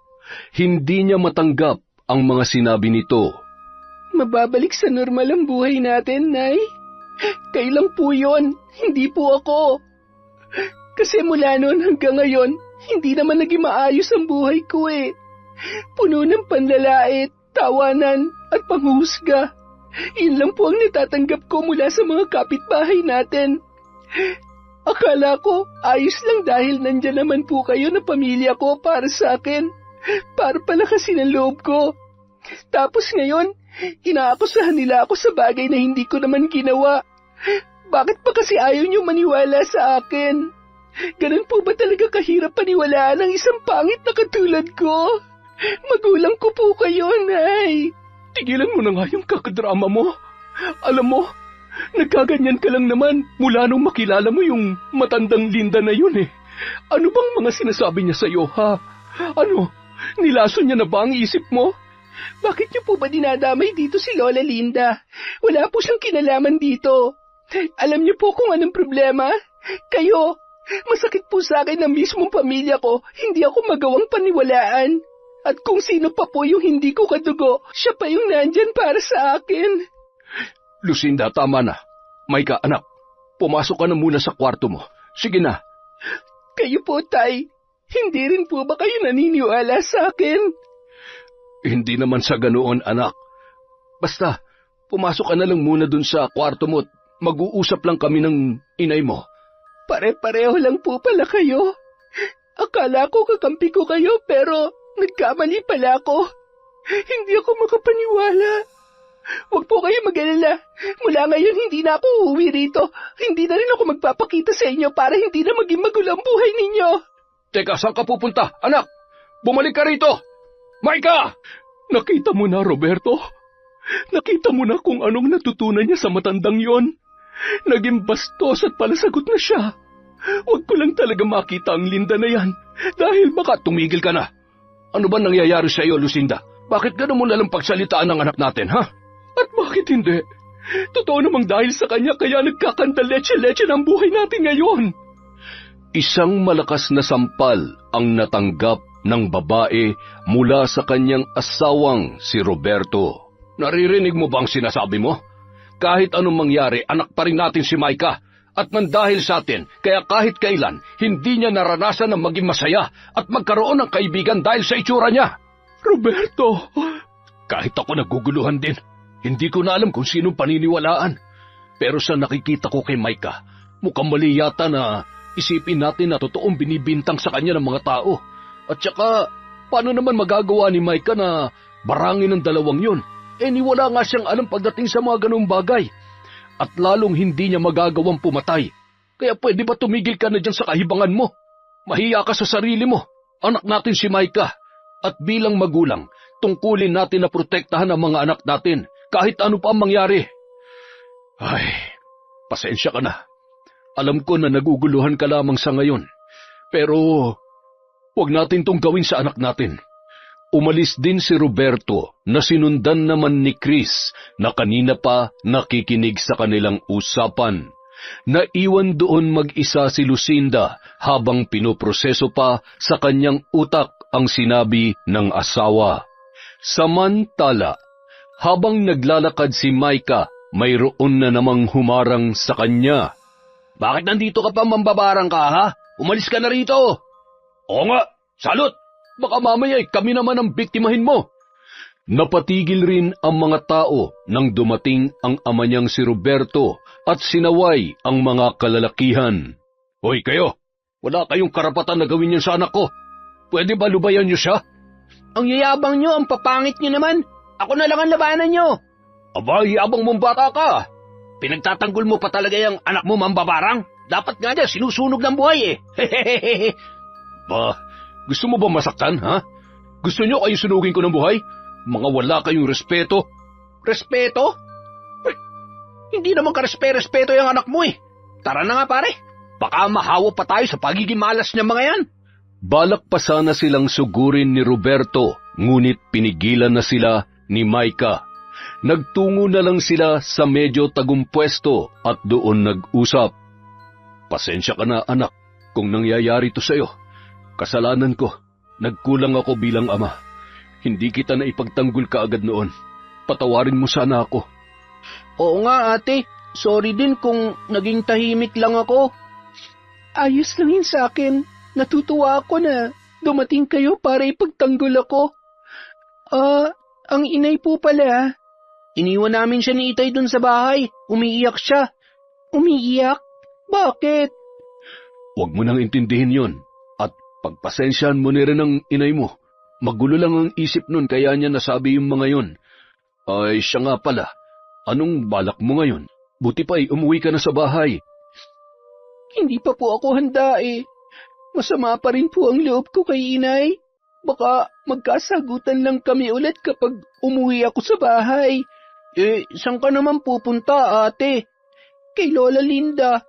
Hindi niya matanggap ang mga sinabi nito. Mababalik sa normal ang buhay natin, Nay. Kailan po yun? Hindi po ako. Kasi mula noon hanggang ngayon, hindi naman naging maayos ang buhay ko Puno ng panlalait, tawanan at panghuhusga. Yun lang po ang natatanggap ko mula sa mga kapitbahay natin. Akala ko ayos lang dahil nandyan naman po kayo na pamilya ko para sa akin. Para palakasin ang loob ko. Tapos ngayon, inaakusahan nila ako sa bagay na hindi ko naman ginawa. Bakit pa kasi ayaw niyo maniwala sa akin? Ganun po ba talaga kahirap paniwalaan ang isang pangit na katulad ko? Magulang ko po kayo, Nay. Tigilan mo na nga yung kakadrama mo. Alam mo, nagkaganyan ka lang naman mula nung makilala mo yung matandang Linda na yun Ano bang mga sinasabi niya sa'yo, ha? Ano, nilason niya na ba ang isip mo? Bakit niyo po ba dinadamay dito si Lola Linda? Wala po siyang kinalaman dito. Alam niyo po kung anong problema? Kayo, masakit po sa akin na mismong pamilya ko, hindi ako magawang paniwalaan. At kung sino pa po yung hindi ko kadugo, siya pa yung nandyan para sa akin. Lucinda, tama na. Micah, anak, pumasok ka na muna sa kwarto mo. Sige na. Kayo po, Tay. Hindi rin po ba kayo naniniwala sa akin? Hindi naman sa ganoon, anak. Basta, pumasok ka na lang muna dun sa kwarto mo at mag-uusap lang kami ng inay mo. Pare-pareho lang po pala kayo. Akala ko kakampi ko kayo pero nagkamali pala ako. Hindi ako makapaniwala. Huwag po kayo mag-alala. Mula ngayon hindi na ako uuwi rito. Hindi na rin ako magpapakita sa inyo para hindi na maging magulo ang buhay ninyo. Teka, saan ka pupunta? Anak, bumalik ka rito! Micah! Nakita mo na, Roberto? Nakita mo na kung anong natutunan niya sa matandang yon? Naging bastos at palasagot na siya. Huwag ko lang talaga makita ang Linda na yan dahil baka tumigil ka na. Ano ba nangyayari sa iyo, Lucinda? Bakit gano'n mo nalang pagsalitaan ng anak natin, ha? At bakit hindi? Totoo namang dahil sa kanya kaya nagkakandaleche-leche ng buhay natin ngayon. Isang malakas na sampal ang natanggap ng babae mula sa kanyang asawang si Roberto. Naririnig mo bang sinasabi mo? Kahit anong mangyari, anak pa rin natin si Maika. At nandahil sa atin, kaya kahit kailan, hindi niya naranasan na maging masaya at magkaroon ng kaibigan dahil sa itsura niya. Roberto! Kahit ako naguguluhan din, hindi ko na alam kung sinong paniniwalaan. Pero sa nakikita ko kay Maika, mukhang mali yata na isipin natin na totoong binibintang sa kanya ng mga tao. At saka, paano naman magagawa ni Maika na barangin ng dalawang yun? Wala nga siyang alam pagdating sa mga ganung bagay. At lalong hindi niya magagawang pumatay. Kaya pwede ba tumigil ka na dyan sa kahibangan mo? Mahiya ka sa sarili mo. Anak natin si Maika. At bilang magulang, tungkulin natin na protektahan ang mga anak natin kahit ano pa ang mangyari. Ay, pasensya ka na. Alam ko na naguguluhan ka lamang sa ngayon. Pero, huwag natin tong gawin sa anak natin. Umalis din si Roberto na sinundan naman ni Chris na kanina pa nakikinig sa kanilang usapan. Naiwan doon mag-isa si Lucinda habang pinoproseso pa sa kanyang utak ang sinabi ng asawa. Samantala, habang naglalakad si Maika, mayroon na namang humarang sa kanya. Bakit nandito ka pa, mambabarang ka, ha? Umalis ka na rito. Oo nga, salot! Baka mamaya kami naman ang biktimahin mo. Napatigil rin ang mga tao nang dumating ang ama niyang si Roberto at sinaway ang mga kalalakihan. Hoy kayo, wala kayong karapatan na gawin yan sa anak ko. Pwede ba lubayan niyo siya? Ang yayabang niyo, ang papangit niyo naman. Ako na lang ang labanan niyo. Aba, yabang mong bata ka. Pinagtatanggol mo pa talaga yung anak mo, mambabarang? Dapat nga dyan, sinusunog ng buhay eh. Ba, gusto mo ba masaktan, ha? Gusto niyo kayo sunugin ko ng buhay? Mga wala kayong respeto. Respeto? Hindi naman ka-respeto yung anak mo eh. Tara na nga pare. Baka mahawa pa tayo sa pagiging malas niya mga yan. Balak pa sana silang sugurin ni Roberto, ngunit pinigilan na sila ni Maika. Nagtungo na lang sila sa medyo tagumpwesto at doon nag-usap. Pasensya ka na anak kung nangyayari to sa'yo. Kasalanan ko, nagkulang ako bilang ama. Hindi kita na ipagtanggol kaagad noon. Patawarin mo sana ako. Oo nga ate, sorry din kung naging tahimik lang ako. Ayos lang yun sa akin. Natutuwa ako na dumating kayo para ipagtanggol ako. Ang inay po pala. Iniwan namin siya ni Itay dun sa bahay. Umiiyak siya. Umiiyak? Bakit? Huwag mo nang intindihin yon. Pagpasensyahan mo ni rin ang inay mo. Magulo lang ang isip nun kaya niya nasabi yung mga yon. Ay siya nga pala, anong balak mo ngayon? Buti pa'y umuwi ka na sa bahay. Hindi pa po ako handa eh. Masama pa rin po ang loob ko kay inay. Baka magkasagutan lang kami ulit kapag umuwi ako sa bahay. Saan ka naman pupunta ate? Kay Lola Linda.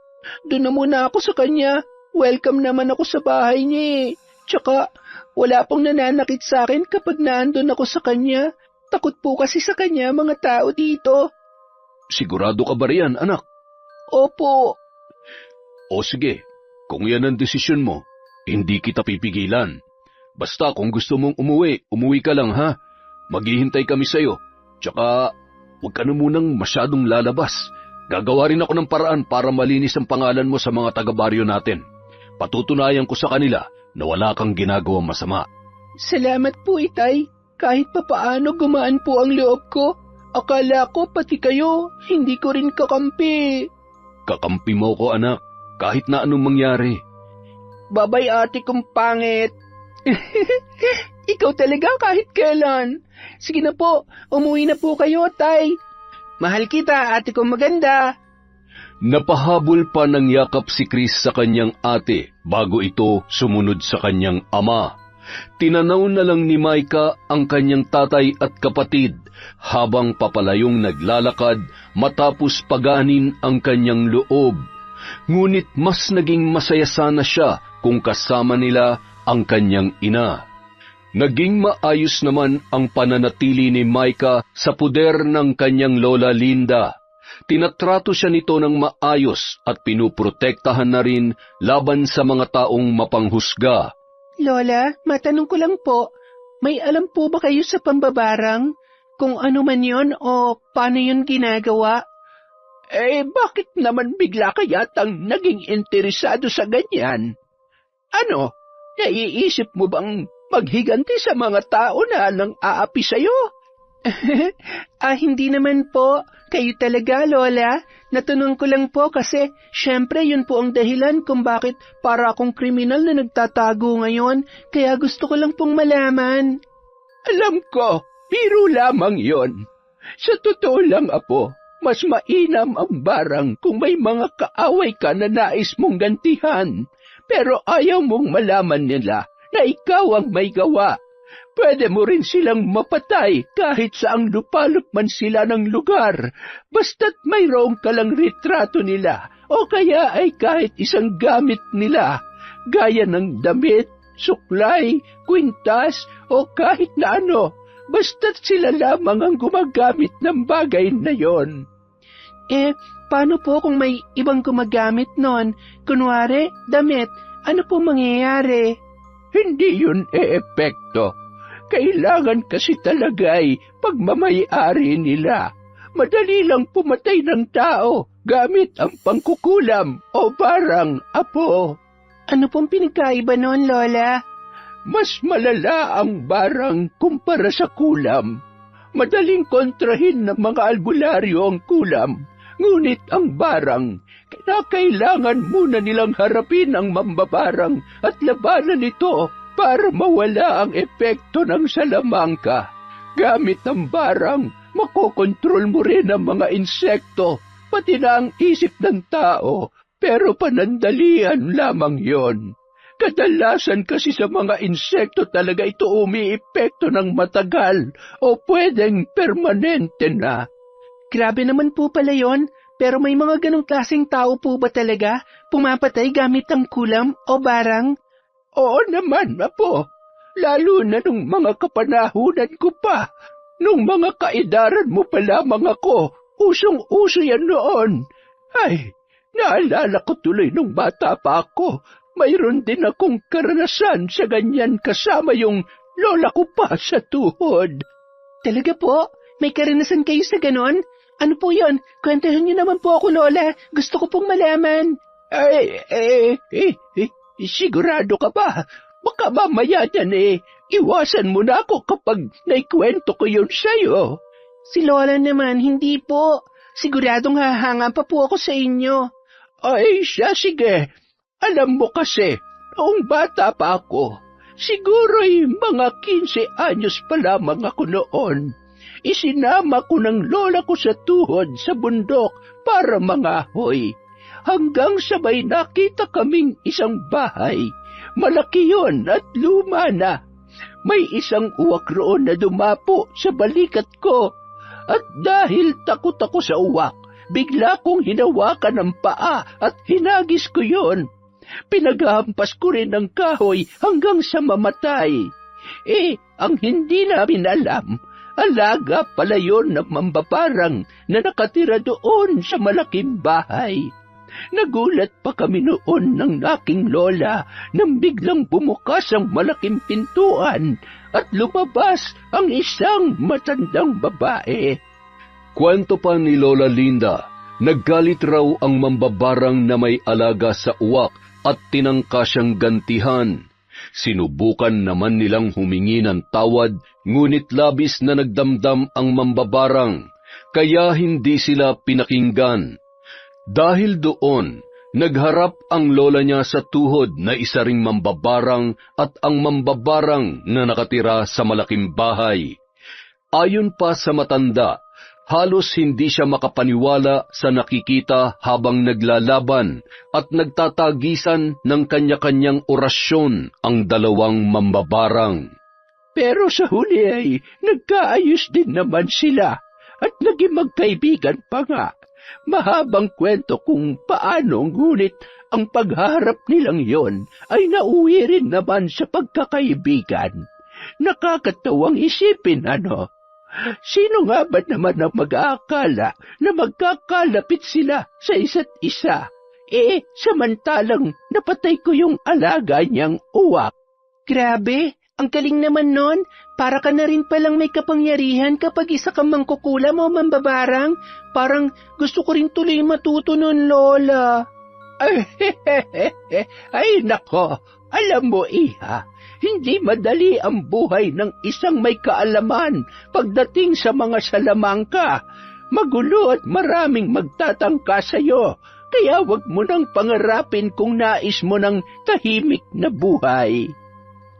Doon na muna ako sa kanya. Welcome naman ako sa bahay niya eh. Tsaka, wala pong nananakit sa akin kapag naandun ako sa kanya. Takot po kasi sa kanya mga tao dito. Sigurado ka ba riyan, anak? Opo. O sige, kung yan ang desisyon mo, hindi kita pipigilan. Basta kung gusto mong umuwi ka lang ha. Maghihintay kami sa'yo. Tsaka, huwag ka na munang masyadong lalabas. Gagawa rin ako ng paraan para malinis ang pangalan mo sa mga taga-baryo natin. Patutunayan ko sa kanila na wala kang ginagawang masama. Salamat po, Itay. Kahit papaano gumaan po ang loob ko. Akala ko pati kayo, hindi ko rin kakampi. Kakampi mo ko, anak, kahit na anong mangyari. Babay ate kong pangit. Ikaw talaga kahit kailan. Sige na po, umuwi na po kayo, Tay. Mahal kita, ate kong maganda. Napahabol pa ng yakap si Chris sa kanyang ate bago ito sumunod sa kanyang ama. Tinanaw na lang ni Maika ang kanyang tatay at kapatid habang papalayong naglalakad matapos paganin ang kanyang loob. Ngunit mas naging masaya sana siya kung kasama nila ang kanyang ina. Naging maayos naman ang pananatili ni Maika sa puder ng kanyang Lola Linda. Tinatrato siya nito ng maayos at pinuprotektahan na rin laban sa mga taong mapanghusga. Lola, matanong ko lang po, may alam po ba kayo sa pambabarang? Kung ano man yon o paano yun ginagawa? Bakit naman bigla ka yatang naging interesado sa ganyan? Ano, naiisip mo bang maghiganti sa mga tao na nang aapi sa'yo? Hindi naman po. Kayo talaga, Lola. Natanong ko lang po kasi syempre yun po ang dahilan kung bakit para akong kriminal na nagtatago ngayon. Kaya gusto ko lang pong malaman. Alam ko, biro lamang yon. Sa totoo lang, Apo, mas mainam ang barang kung may mga kaaway ka na nais mong gantihan. Pero ayaw mong malaman nila na ikaw ang may gawa. Pwede mo rin silang mapatay kahit saang lupalop man sila ng lugar, basta't mayroong ka lang retrato nila o kaya ay kahit isang gamit nila, gaya ng damit, suklay, kwintas o kahit na ano, basta't sila lamang ang gumagamit ng bagay na yon. Paano po kung may ibang gumagamit nun? Kunwari, damit, ano po mangyayari? Hindi yun epekto. Kailangan kasi talaga ay pagmamayari nila. Madali lang pumatay ng tao gamit ang pangkukulam o barang, Apo. Ano pong pinagkaiba nun, Lola? Mas malala ang barang kumpara sa kulam. Madaling kontrahin ng mga albularyo ang kulam, ngunit ang barang, kailangan muna nilang harapin ang mambabarang at labanan ito para mawala ang epekto ng salamangka. Gamit ang barang, makokontrol mo rin ang mga insekto, pati na ang isip ng tao, pero panandalian lamang yon. Kadalasan kasi sa mga insekto talaga ito umiepekto ng matagal o pwedeng permanente na. Grabe naman po pala yon, pero may mga ganong klaseng tao po ba talaga pumapatay gamit ang kulam o barang? Oo naman, Apo. Lalo na nung mga kapanahunan ko pa. Nung mga kaedaran mo pa lamang ako, usong-uso yan noon. Ay, naalala ko tuloy nung bata pa ako. Mayroon din akong karanasan sa ganyan kasama yung lola ko pa sa tuhod. Talaga po? May karanasan kayo sa ganon? Ano po yon? Kwentahan niyo naman po ako, Lola. Gusto ko pong malaman. Sigurado ka ba? Baka mamaya dyan iwasan mo na ako kapag naikwento ko yun sa'yo. Si Lola naman, hindi po. Siguradong hahanga pa po ako sa inyo. Ay, sige. Alam mo kasi, noong bata pa ako, siguro'y mga 15 anyos pa lamang ako noon. Isinama ko ng lola ko sa tuhod sa bundok para mangahoy. Hanggang sabay nakita kaming isang bahay. Malaki yon at luma na. May isang uwak roon na dumapo sa balikat ko. At dahil takot ako sa uwak, bigla kong hinawakan ang paa at hinagis ko yon. Pinaghampas ko rin ng kahoy hanggang sa mamatay. Ang hindi namin alam, alaga pala yon ng mambabarang na nakatira doon sa malaking bahay. Nagulat pa kami noon ng aking lola nang biglang bumukas ang malaking pintuan at lumabas ang isang matandang babae. Kwento pa ni Lola Linda, naggalit raw ang mambabarang na may alaga sa uwak at tinangka siyang gantihan. Sinubukan naman nilang humingi ng tawad, ngunit labis na nagdamdam ang mambabarang, kaya hindi sila pinakinggan. Dahil doon, nagharap ang lola niya sa tuhod na isa ring mambabarang at ang mambabarang na nakatira sa malaking bahay. Ayon pa sa matanda, halos hindi siya makapaniwala sa nakikita habang naglalaban at nagtatagisan ng kanya-kanyang orasyon ang dalawang mambabarang. Pero sa huli ay nagkaayos din naman sila at naging magkaibigan pa nga. Mahabang kwento kung paano, ngunit ang pagharap nilang yon ay nauwi rin naman sa pagkakaibigan. Nakakatawang isipin, ano? Sino nga ba naman ang mag-aakala na magkakalapit sila sa isa't isa? Samantalang napatay ko yung alaga niyang uwak. Grabe, ang galing naman nun. Para ka na rin palang may kapangyarihan kapag isa kang mangkukulam o mambabarang. Parang gusto ko rin tuloy matuto nun, Lola. Ay nako, alam mo iha, hindi madali ang buhay ng isang may kaalaman pagdating sa mga salamangka. Magulo at maraming magtatangka sa'yo, kaya wag mo nang pangarapin kung nais mo ng tahimik na buhay.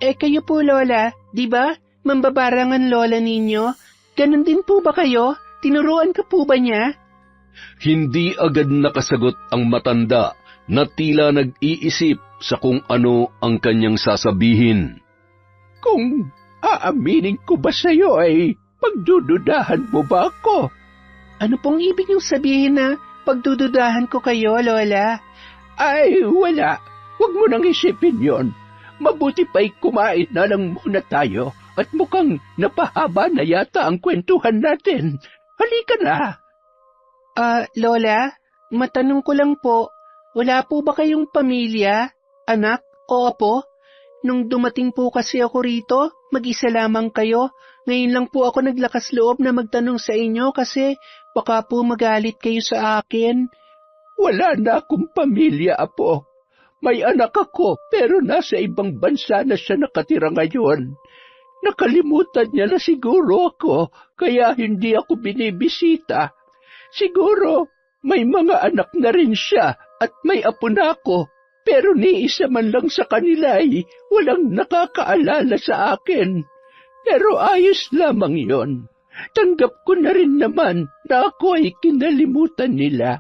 Kayo po, Lola, di ba? Mambabarang ang lola ninyo. Ganon din po ba kayo? Tinuruan ka po ba niya? Hindi agad nakasagot ang matanda na tila nag-iisip sa kung ano ang kanyang sasabihin. Kung aaminin ko ba sa'yo ay pagdududahan mo ba ako? Ano pong ibig niyong sabihin na pagdududahan ko kayo, Lola? Ay, wala. Huwag mo nang isipin yon. Mabuti pa'y kumain na lang muna tayo at mukhang napahaba na yata ang kwentuhan natin. Halika na. Lola, matanong ko lang po, wala po ba kayong pamilya, anak o apo? Nung dumating po kasi ako rito, mag-isa lamang kayo. Ngayon lang po ako naglakas loob na magtanong sa inyo kasi baka po magalit kayo sa akin. Wala na akong pamilya, apo. May anak ako pero nasa ibang bansa na siya nakatira ngayon. Nakalimutan niya na siguro ako kaya hindi ako binibisita. Siguro may mga anak na rin siya at may apo na ako. Pero ni isa man lang sa kanila ay walang nakakaalala sa akin. Pero ayos lamang yon. Tanggap ko na rin naman na ako ay kinalimutan nila.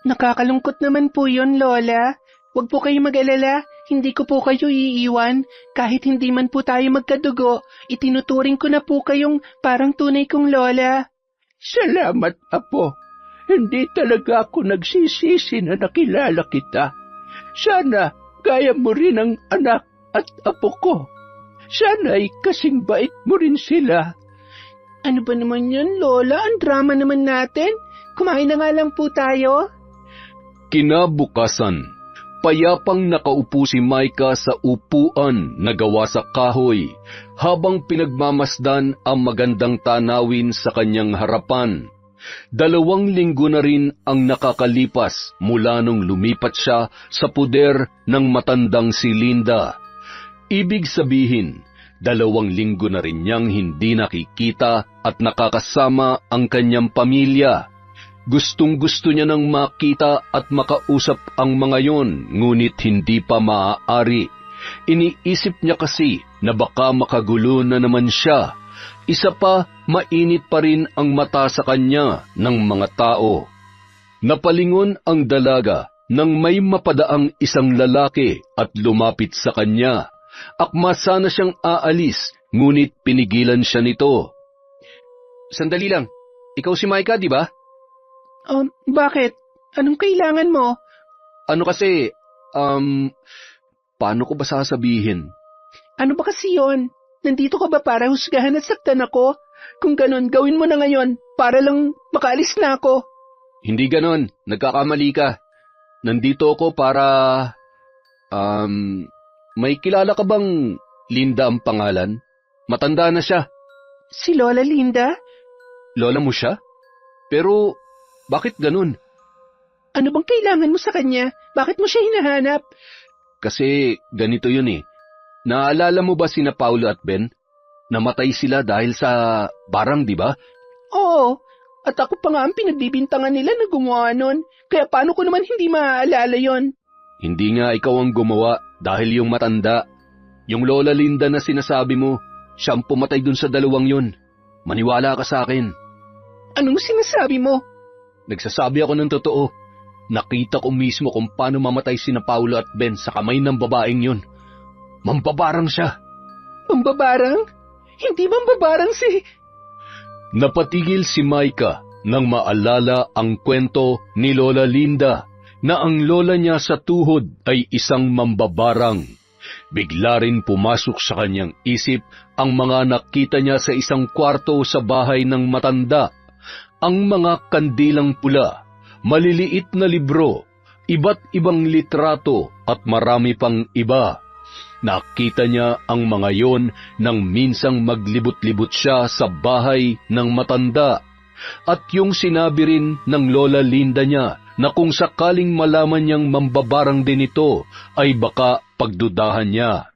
Nakakalungkot naman po yon, Lola. Huwag po kayo mag-alala, hindi ko po kayo iiwan. Kahit hindi man po tayo magkadugo, itinuturing ko na po kayong parang tunay kong lola. Salamat, apo. Hindi talaga ako nagsisisi na nakilala kita. Sana gaya mo rin ang anak at apo ko. Sana ay kasing bait mo rin sila. Ano ba naman yan, Lola? Ang drama naman natin. Kumain na nga lang po tayo. Kinabukasan, payapang nakaupo si Micah sa upuan na gawa sa kahoy habang pinagmamasdan ang magandang tanawin sa kanyang harapan. 2 linggo na rin ang nakakalipas mula nung lumipat siya sa puder ng matandang si Linda. Ibig sabihin, 2 linggo na rin niyang hindi nakikita at nakakasama ang kanyang pamilya. Gustong-gusto niya nang makita at makausap ang mga yon, ngunit hindi pa maaari. Iniisip niya kasi na baka makagulo na naman siya. Isa pa, mainit pa rin ang mata sa kanya ng mga tao. Napalingon ang dalaga nang may mapadaang isang lalaki at lumapit sa kanya. Akma sana siyang aalis, ngunit pinigilan siya nito. Sandali lang, ikaw si Micah, di ba? Bakit? Anong kailangan mo? Ano kasi, paano ko ba sasabihin? Ano ba kasi yon? Nandito ka ba para husgahan at saktan ako? Kung ganon, gawin mo na ngayon para lang makaalis na ako. Hindi ganon, nagkakamali ka. Nandito ako para, may kilala ka bang Linda ang pangalan? Matanda na siya. Si Lola Linda? Lola mo siya? Pero, bakit ganun? Ano bang kailangan mo sa kanya? Bakit mo siya hinahanap? Kasi ganito yun eh. Naalala mo ba sina Paulo at Ben? Namatay sila dahil sa barang, di ba? Oo, at ako pa nga ang pinagbibintangan nila na gumawa nun. Kaya paano ko naman hindi maaalala yon? Hindi nga ikaw ang gumawa dahil yung matanda. Yung Lola Linda na sinasabi mo, siya ang pumatay dun sa 2 yun. Maniwala ka sa akin. Anong sinasabi mo? Nagsasabi ako ng totoo. Nakita ko mismo kung paano mamatay sina Paulo at Ben sa kamay ng babaeng yun. Mambabarang siya. Mambabarang? Hindi mambabarang si... Napatigil si Micah nang maalala ang kwento ni Lola Linda na ang lola niya sa tuhod ay isang mambabarang. Bigla rin pumasok sa kanyang isip ang mga nakita niya sa isang kwarto sa bahay ng matanda. Ang mga kandilang pula, maliliit na libro, iba't ibang litrato at marami pang iba. Nakita niya ang mga yon nang minsang maglibot-libot siya sa bahay ng matanda. At yung sinabi rin ng Lola Linda niya na kung sakaling malaman niyang mambabarang din ito, ay baka pagdudahan niya.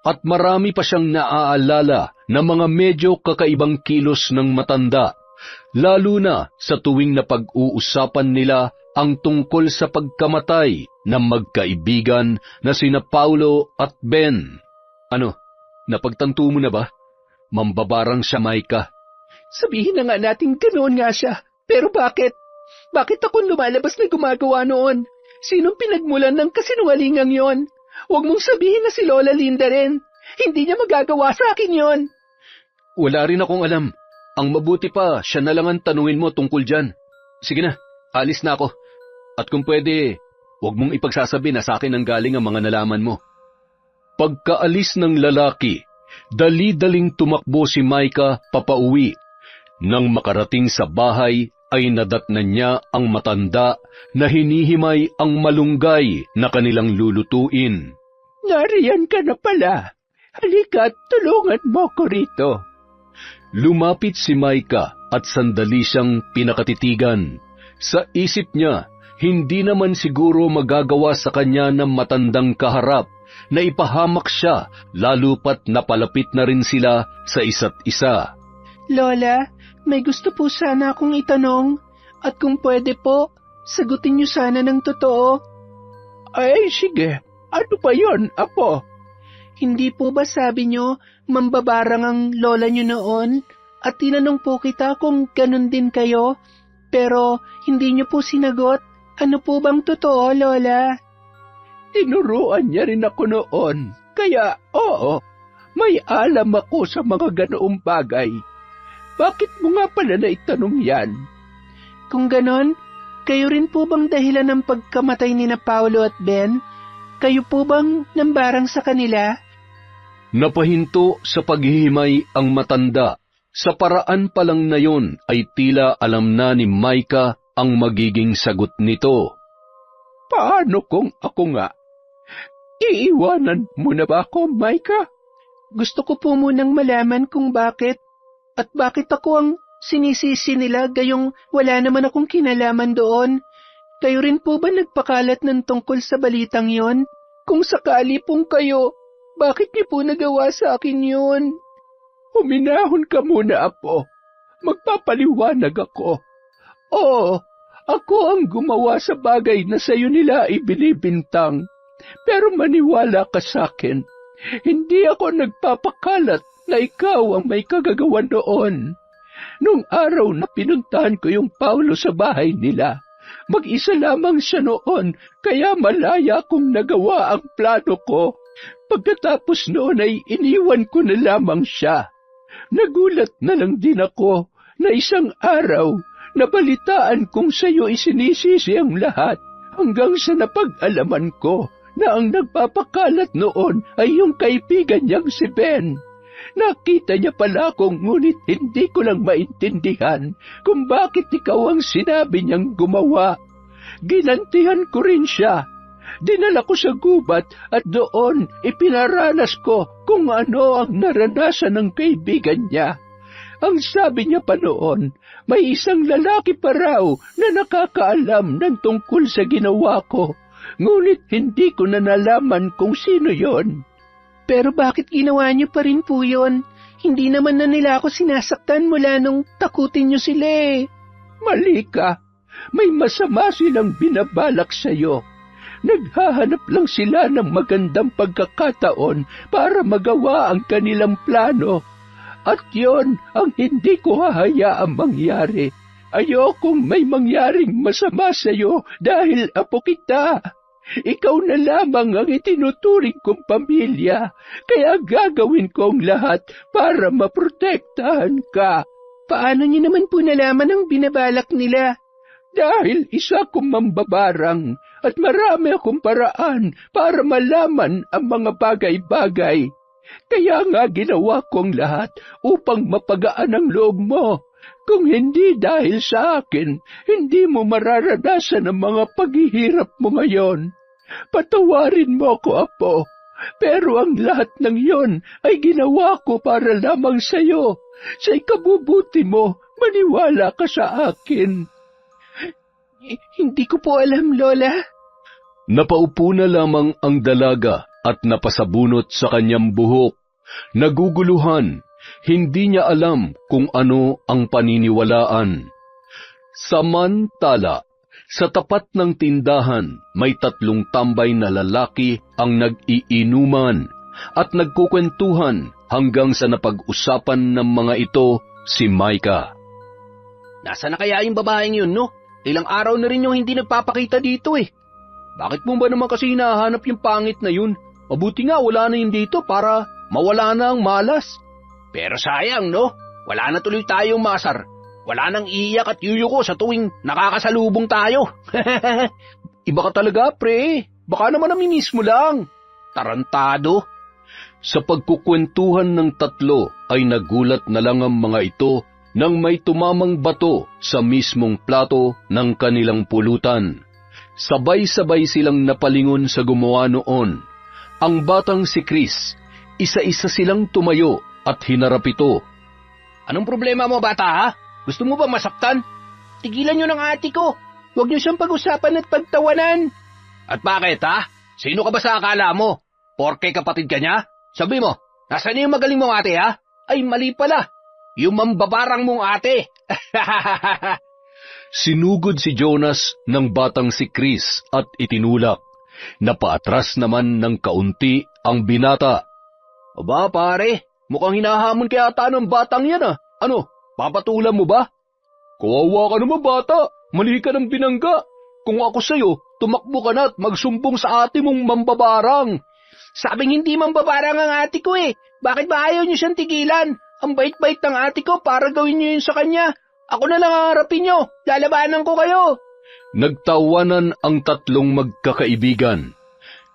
At marami pa siyang naaalala na mga medyo kakaibang kilos ng matanda, lalo na sa tuwing napag-uusapan nila ang tungkol sa pagkamatay ng magkaibigan na sina Paulo at Ben. Ano, napagtanto mo na ba? Mambabarang siya, Micah. Sabihin na nga natin ganoon nga siya. Pero bakit? Bakit ako lumalabas na gumagawa noon? Sinong pinagmulan ng kasinungalingang yon? Huwag mong sabihin na si Lola Linda rin. Hindi niya magagawa sa akin yon. Wala rin akong alam. Ang mabuti pa, siya na lang ang tanungin mo tungkol dyan. Sige na, alis na ako. At kung pwede, huwag mong ipagsasabi na sa akin ang galing ang mga nalaman mo. Pagkaalis ng lalaki, dali-daling tumakbo si Micah papauwi. Nang makarating sa bahay, ay nadatnan niya ang matanda na hinihimay ang malunggay na kanilang lulutuin. Nariyan ka na pala. Halika at tulungan mo ko rito. Lumapit si Micah at sandali siyang pinakatitigan. Sa isip niya, hindi naman siguro magagawa sa kanya ng matandang kaharap na ipahamak siya, lalo pat napalapit na rin sila sa isa't isa. Lola, may gusto po sana akong itanong, at kung pwede po, sagutin niyo sana ng totoo. Ay, sige. Ano ba yon, Apo? Hindi po ba sabi niyo, mambabarang ang lola niyo noon? At tinanong po kita kung ganun din kayo, pero hindi niyo po sinagot. Ano po bang totoo, Lola? Tinuruan niya rin ako noon. Kaya, oo, may alam ako sa mga ganoong bagay. Bakit mo nga pala naitanong yan? Kung ganon, kayo rin po bang dahilan ng pagkamatay ni na Paulo at Ben? Kayo po bang nambarang sa kanila? Napahinto sa paghihimay ang matanda. Sa paraan pa lang na yon ay tila alam na ni Micah ang magiging sagot nito. Paano kung ako nga? Iiwanan mo na ba ako, Micah? Gusto ko po munang malaman kung bakit. At bakit ako ang sinisisi nila gayong wala naman akong kinalaman doon? Kayo rin po ba nagpakalat ng tungkol sa balitang yon? Kung sakali pong kayo, bakit niyo po nagawa sa akin yon? Huminahon ka muna, Apo. Magpapaliwanag ako. Oo, ako ang gumawa sa bagay na sayo nila ibinibintang. Pero maniwala ka sa akin, hindi ako nagpapakalat na ikaw ang may kagagawan noon. Nung araw na pinuntahan ko yung Paulo sa bahay nila, mag-isa lamang siya noon, kaya malaya kong nagawa ang plano ko. Pagkatapos noon ay iniwan ko na lamang siya. Nagulat na lang din ako na isang araw nabalitaan kong sayo isinisisi ang lahat hanggang sa napag-alaman ko na ang nagpapakalat noon ay yung kaibigan niyang si Ben. Nakita niya pala akong ngunit hindi ko lang maintindihan kung bakit ikaw ang sinabi niyang gumawa. Ginantihan ko rin siya. Dinala ko sa gubat at doon ipinaranas ko kung ano ang naranasan ng kaibigan niya. Ang sabi niya pa noon, may isang lalaki pa raw na nakakaalam ng tungkol sa ginawa ko. Ngunit hindi ko na nalaman kung sino yon. Pero bakit ginawa niyo pa rin po yun? Hindi naman na nila ako sinasaktan mula nung takutin niyo sila eh. Mali ka. May masama silang binabalak sa'yo. Naghahanap lang sila ng magandang pagkakataon para magawa ang kanilang plano. At yon ang hindi ko hahayaang mangyari. Ayokong may mangyaring masama sa'yo dahil apo kita. Ikaw na lamang ang itinuturing kong pamilya, kaya gagawin ko ang lahat para maprotektahan ka. Paano niyo naman po nalaman ang binabalak nila? Dahil isa kong mambabarang at marami akong paraan para malaman ang mga bagay-bagay. Kaya nga ginawa kong lahat upang mapagaan ang loob mo. Kung hindi dahil sa akin, hindi mo mararanasan ang mga paghihirap mo ngayon. Patawarin mo ako, Apo. Pero ang lahat ng yon ay ginawa ko para lamang sa iyo. Sa ikabubuti mo, maniwala ka sa akin. Hindi ko po alam, Lola. Napaupo na lamang ang dalaga at napasabunot sa kanyang buhok. Naguguluhan, hindi niya alam kung ano ang paniniwalaan. Samantala, sa tapat ng tindahan, may 3 tambay na lalaki ang nag-iinuman at nagkukwentuhan hanggang sa napag-usapan ng mga ito si Micah. Nasaan na kaya yung babaeng yun, no? Ilang araw na rin yung hindi nagpapakita dito eh. Bakit mo ba naman kasi hinahanap yung pangit na yun? Mabuti nga wala na yun dito para mawala na ang malas. Pero sayang, no? Wala na tuloy tayong masar. Wala nang iiyak at yuyuko sa tuwing nakakasalubong tayo. Iba ka talaga, pre. Baka naman namimiss mo lang. Tarantado. Sa pagkukwentuhan ng 3 ay nagulat na lang ang mga ito nang may tumamang bato sa mismong plato ng kanilang pulutan. Sabay-sabay silang napalingon sa gumawa noon. Ang batang si Chris, isa-isa silang tumayo at hinarap ito. Anong problema mo, bata, ha? Gusto mo ba masaktan? Tigilan niyo ng ate ko. Huwag niyo siyang pag-usapan at pagtawanan. At bakit, ha? Sino ka ba sa akala mo? Porke kapatid ka niya? Sabi mo, nasaan yung magaling mong ate, ha? Ay, mali pala. Yung mambabarang mong ate. Sinugod si Jonas ng batang si Chris at itinulak. Napaatras naman ng kaunti ang binata. Aba, pare, mukhang hinahamon kaya ata ng batang yan, ah. Ano? Papatulan mo ba? Kawawa ka naman, bata. Mali ka ng binangga. Kung ako sa'yo, tumakbo ka na at magsumbong sa ate mong mambabarang. Sabing hindi mambabarang ang ate ko eh. Bakit ba ayaw niyo siyang tigilan? Ang bait-bait ng ate ko para gawin niyo yun sa kanya. Ako na lang ang harapin niyo. Lalabanan ko kayo. Nagtawanan ang 3 magkakaibigan.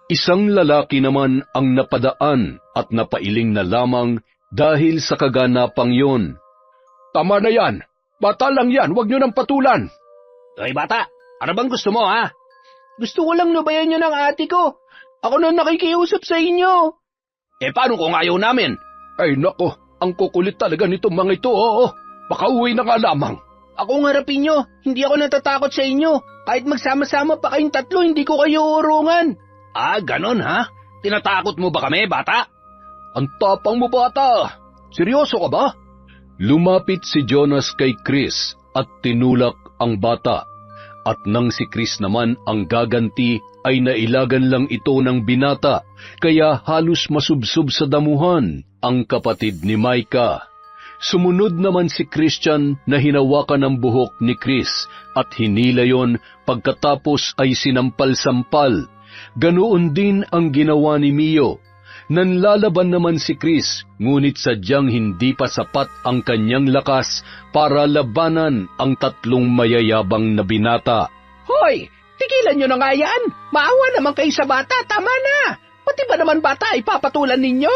Isang lalaki naman ang napadaan at napailing na lamang dahil sa kaganapang yon. Tama na yan. Bata lang yan, huwag niyo nang patulan. Ay bata, ano bang gusto mo, ha? Gusto ko lang lubayan niyo ng ate ko. Ako na nakikiusap sa inyo. Eh paano kung ayaw namin? Ay nako, ang kukulit talaga nitong mga ito, oo. Baka uwi na nga lamang. Ako ang harapin niyo, hindi ako natatakot sa inyo. Kahit magsama-sama pa kayong 3, hindi ko kayo urungan. Ah, ganon ha? Tinatakot mo ba kami, bata? Ang tapang mo, bata. Seryoso ka ba? Lumapit si Jonas kay Chris at tinulak ang bata. At nang si Chris naman ang gaganti ay nailagan lang ito ng binata, kaya halos masubsob sa damuhan ang kapatid ni Micah. Sumunod naman si Christian na hinawakan ang buhok ni Chris at hinila yon pagkatapos ay sinampal-sampal. Ganoon din ang ginawa ni Mio. Nanlalaban naman si Chris, ngunit sadyang hindi pa sapat ang kanyang lakas para labanan ang 3 mayayabang na binata. Hoy, tigilan nyo na nga yan. Maawa naman kayo sa bata, tama na. Pati ba naman bata ipapatulan ninyo?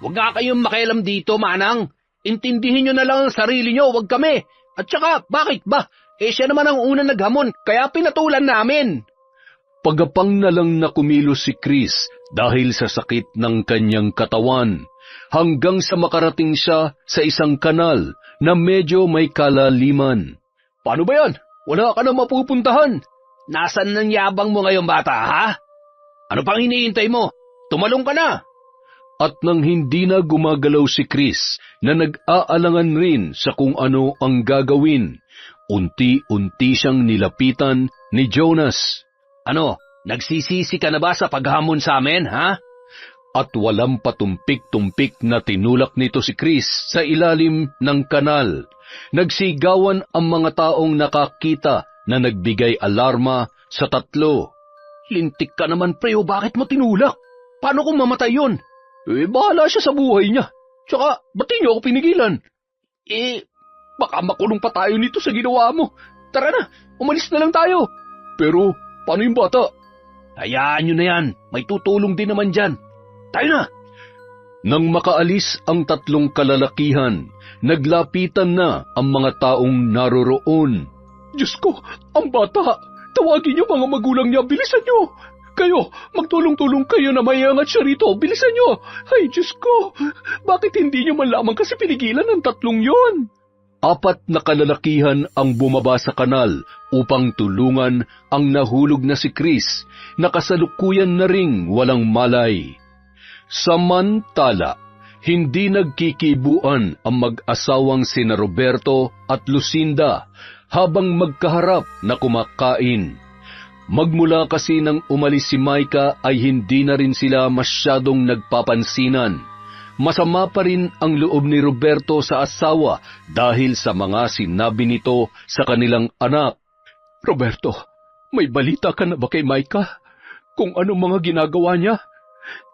Huwag nga kayong makialam dito, manang. Intindihin nyo na lang ang sarili nyo, huwag kami. At saka, bakit ba? Eh siya naman ang unang naghamon, kaya pinatulan namin. Pagapang na lang na kumilos si Chris dahil sa sakit ng kanyang katawan, hanggang sa makarating siya sa isang kanal na medyo may kalaliman. Paano ba yan? Wala ka na mapupuntahan. Nasaan ng yabang mo ngayon, bata, ha? Ano pang hinihintay mo? Tumalong ka na. At nang hindi na gumagalaw si Chris na nag-aalangan rin sa kung ano ang gagawin, unti-unti siyang nilapitan ni Jonas. Ano, nagsisisi ka na ba sa paghamon sa amin, ha? At walang patumpik-tumpik na tinulak nito si Chris sa ilalim ng kanal. Nagsigawan ang mga taong nakakita na nagbigay alarma sa 3. Lintik ka naman, preo, bakit mo tinulak? Paano kung mamatay yun? Eh, bahala siya sa buhay niya. Tsaka, ba't niyo ako pinigilan? Eh, baka makulong pa tayo nito sa ginawa mo. Tara na, umalis na lang tayo. Pero, Paano yung bata? Hayaan nyo na yan. May tutulong din naman dyan. Tayo na! Nang makaalis ang tatlong kalalakihan, naglapitan na ang mga taong naroroon. Diyos ko, ang bata! Tawagin niyo mga magulang niya, bilisan niyo! Kayo, magtulong-tulong kayo na maiangat siya rito, bilisan niyo! Ay, Diyos ko, bakit hindi niyo man lamang kasi pinigilan ng tatlong yon? 4 na kalalakihan ang bumaba sa kanal upang tulungan ang nahulog na si Chris, na kasalukuyan na ring walang malay. Samantala, hindi nagkikibuan ang mag-asawang sina Roberto at Lucinda habang magkaharap na kumakain. Magmula kasi nang umalis si Micah ay hindi na rin sila masyadong nagpapansinan. Masama pa rin ang loob ni Roberto sa asawa dahil sa mga sinabi nito sa kanilang anak. Roberto, may balita ka na ba kay Micah? Kung ano mga ginagawa niya?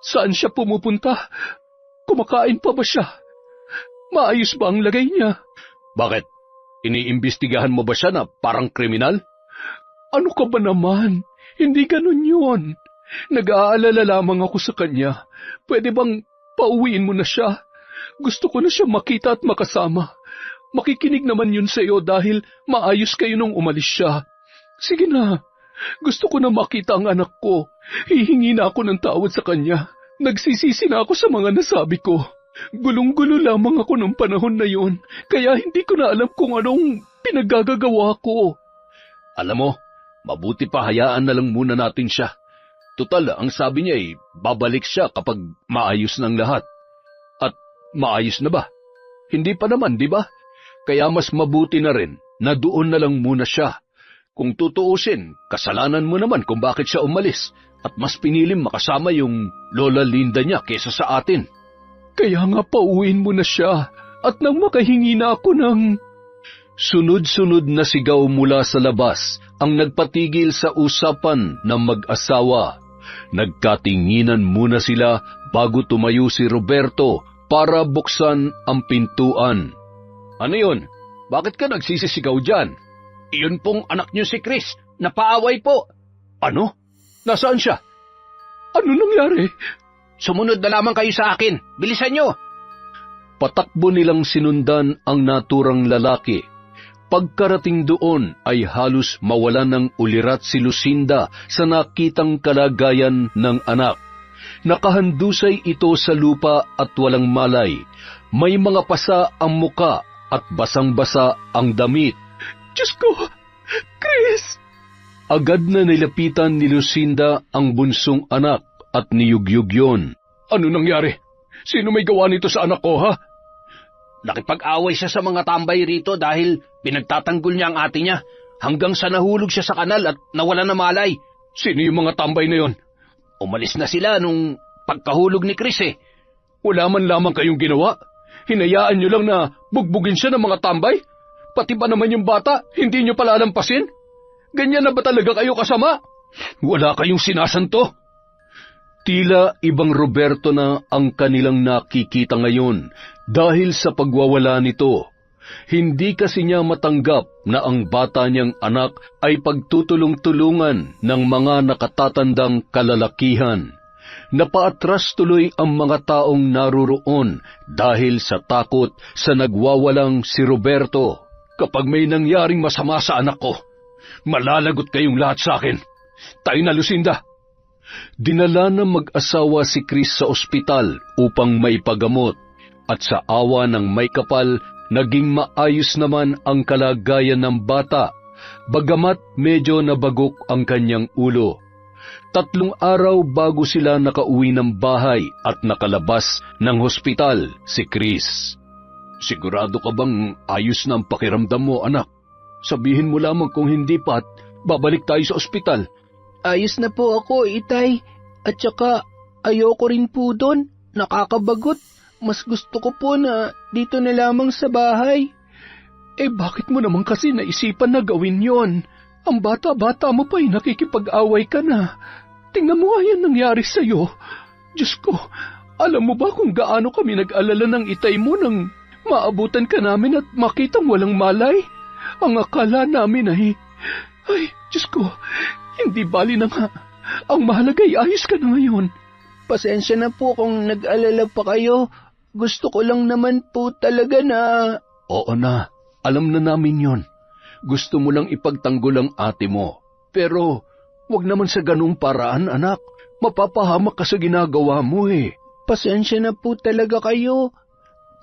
Saan siya pumupunta? Kumakain pa ba siya? Maayos ba ang lagay niya? Bakit? Iniimbestigahan mo ba siya na parang kriminal? Ano ka ba naman? Hindi ganun yun. Nag-aalala lamang ako sa kanya. Pwede bang pauwiin mo na siya? Gusto ko na siya makita at makasama. Makikinig naman yun sa iyo dahil maayos kayo nung umalis siya. Sige na. Gusto ko na makita ang anak ko. Hihingi na ako ng tawad sa kanya. Nagsisisi na ako sa mga nasabi ko. Gulong-gulo lamang ako nung panahon na yon, kaya hindi ko na alam kung anong pinaggagawa ko. Alam mo, mabuti pa hayaan na lang muna natin siya. Tutal, ang sabi niya ay babalik siya kapag maayos ng lahat. At maayos na ba? Hindi pa naman, di ba? Kaya mas mabuti na rin na doon na lang muna siya. Kung tutuusin, kasalanan mo naman kung bakit siya umalis at mas pinilim makasama yung Lola Linda niya kesa sa atin. Kaya nga pauwiin mo na siya at nang makahingi na ako ng... Sunod-sunod na sigaw mula sa labas ang nagpatigil sa usapan ng mag-asawa. Nagkatinginan muna sila bago tumayo si Roberto para buksan ang pintuan. Ano yun? Bakit ka nagsisisigaw dyan? Iyon pong anak niyo si Chris. Napaaway po. Ano? Nasaan siya? Ano nangyari? Sumunod na lamang kayo sa akin. Bilisan niyo. Patakbo nilang sinundan ang naturang lalaki. Pagkarating doon ay halos mawalan ng ulirat si Lucinda sa nakitang kalagayan ng anak. Nakahandusay ito sa lupa at walang malay. May mga pasa ang muka at basang-basa ang damit. Diyos ko! Chris! Agad na nilapitan ni Lucinda ang bunsong anak at niyugyug yon. Ano nangyari? Sino may gawa nito sa anak ko, ha? Nakipag-away siya sa mga tambay rito dahil pinagtatanggol niya ang ate niya hanggang sa nahulog siya sa kanal at nawala na malay. Sino yung mga tambay na yon? Umalis na sila nung pagkahulog ni Chris eh. Wala man lamang kayong ginawa? Hinayaan niyo lang na bugbugin siya ng mga tambay? Pati ba naman yung bata, hindi niyo palalampasin? Ganyan na ba talaga kayo kasama? Wala kayong sinasanto? Tila ibang Roberto na ang kanilang nakikita ngayon dahil sa pagwawala nito. Hindi kasi niya matanggap na ang bata niyang anak ay pagtutulong-tulungan ng mga nakatatandang kalalakihan. Napaatras tuloy ang mga taong naroroon dahil sa takot sa nagwawalang si Roberto. Kapag may nangyaring masama sa anak ko, malalagot kayong lahat sa akin. Tayo na, Lucinda. Dinala ng mag-asawa si Chris sa ospital upang maipagamot at sa awa ng may kapal, naging maayos naman ang kalagayan ng bata, bagamat medyo nabagok ang kanyang ulo. 3 araw bago sila nakauwi ng bahay at nakalabas ng hospital si Chris. Sigurado ka bang ayos na ang pakiramdam mo, anak? Sabihin mo lamang kung hindi pa at babalik tayo sa ospital. Ayos na po ako, itay. At saka, ayoko rin po doon. Nakakabagot. Mas gusto ko po na dito na lamang sa bahay. Bakit mo naman kasi naisipan na gawin yon? Ang bata-bata mo pa'y nakikipag-away ka na. Tingnan mo nga yan nangyari sa'yo. Diyos ko, alam mo ba kung gaano kami nag-alala ng itay mo nang maabutan ka namin at makitang walang malay? Ang akala namin ay, Diyos ko, Hindi bali na nga. Ang mahalaga ay ayos ka na ngayon. Pasensya na po kung nag-alala pa kayo. Gusto ko lang naman po talaga na... Oo na, alam na namin yon. Gusto mo lang ipagtanggol ang ate mo. Pero, wag naman sa ganung paraan, anak. Mapapahamak ka sa ginagawa mo eh. Pasensya na po talaga kayo.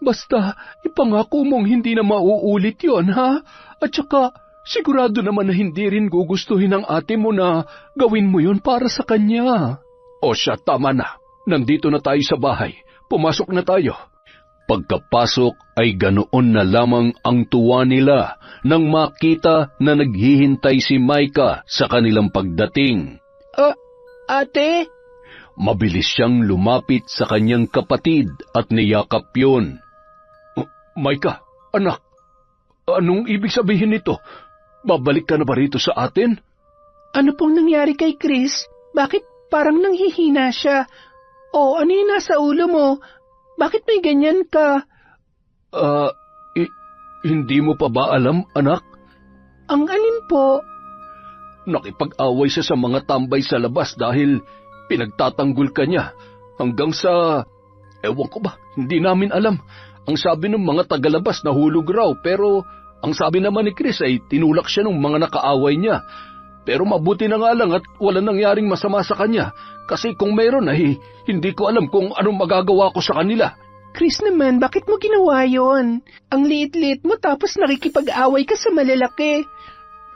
Basta, ipangako mong hindi na mauulit yon, ha? At saka, sigurado naman na hindi rin gugustuhin ng ate mo na gawin mo yun para sa kanya. O siya, tama na. Nandito na tayo sa bahay. Pumasok na tayo. Pagkapasok ay ganoon na lamang ang tuwa nila nang makita na naghihintay si Micah sa kanilang pagdating. Ate? Mabilis siyang lumapit sa kanyang kapatid at niyakap yun. Micah, anak, anong ibig sabihin nito? Babalik ka na ba rito sa atin? Ano pong nangyari kay Chris? Bakit parang nanghihina siya? O ano yung nasa ulo mo? Bakit may ganyan ka? Hindi mo pa ba alam, anak? Ang alin po? Nakipag-away siya sa mga tambay sa labas dahil pinagtatanggol ka niya. Hanggang sa... Ewan ko ba, hindi namin alam. Ang sabi ng mga tagalabas na hulog raw, pero ang sabi naman ni Chris ay tinulak siya ng mga nakaaway niya. Pero mabuti na nga lang at wala nangyaring masama sa kanya. Kasi kung mayroon ay hindi ko alam kung anong magagawa ko sa kanila. Chris naman, bakit mo ginawa yon? Ang liit-liit mo tapos nakikipag-away ka sa malalaki.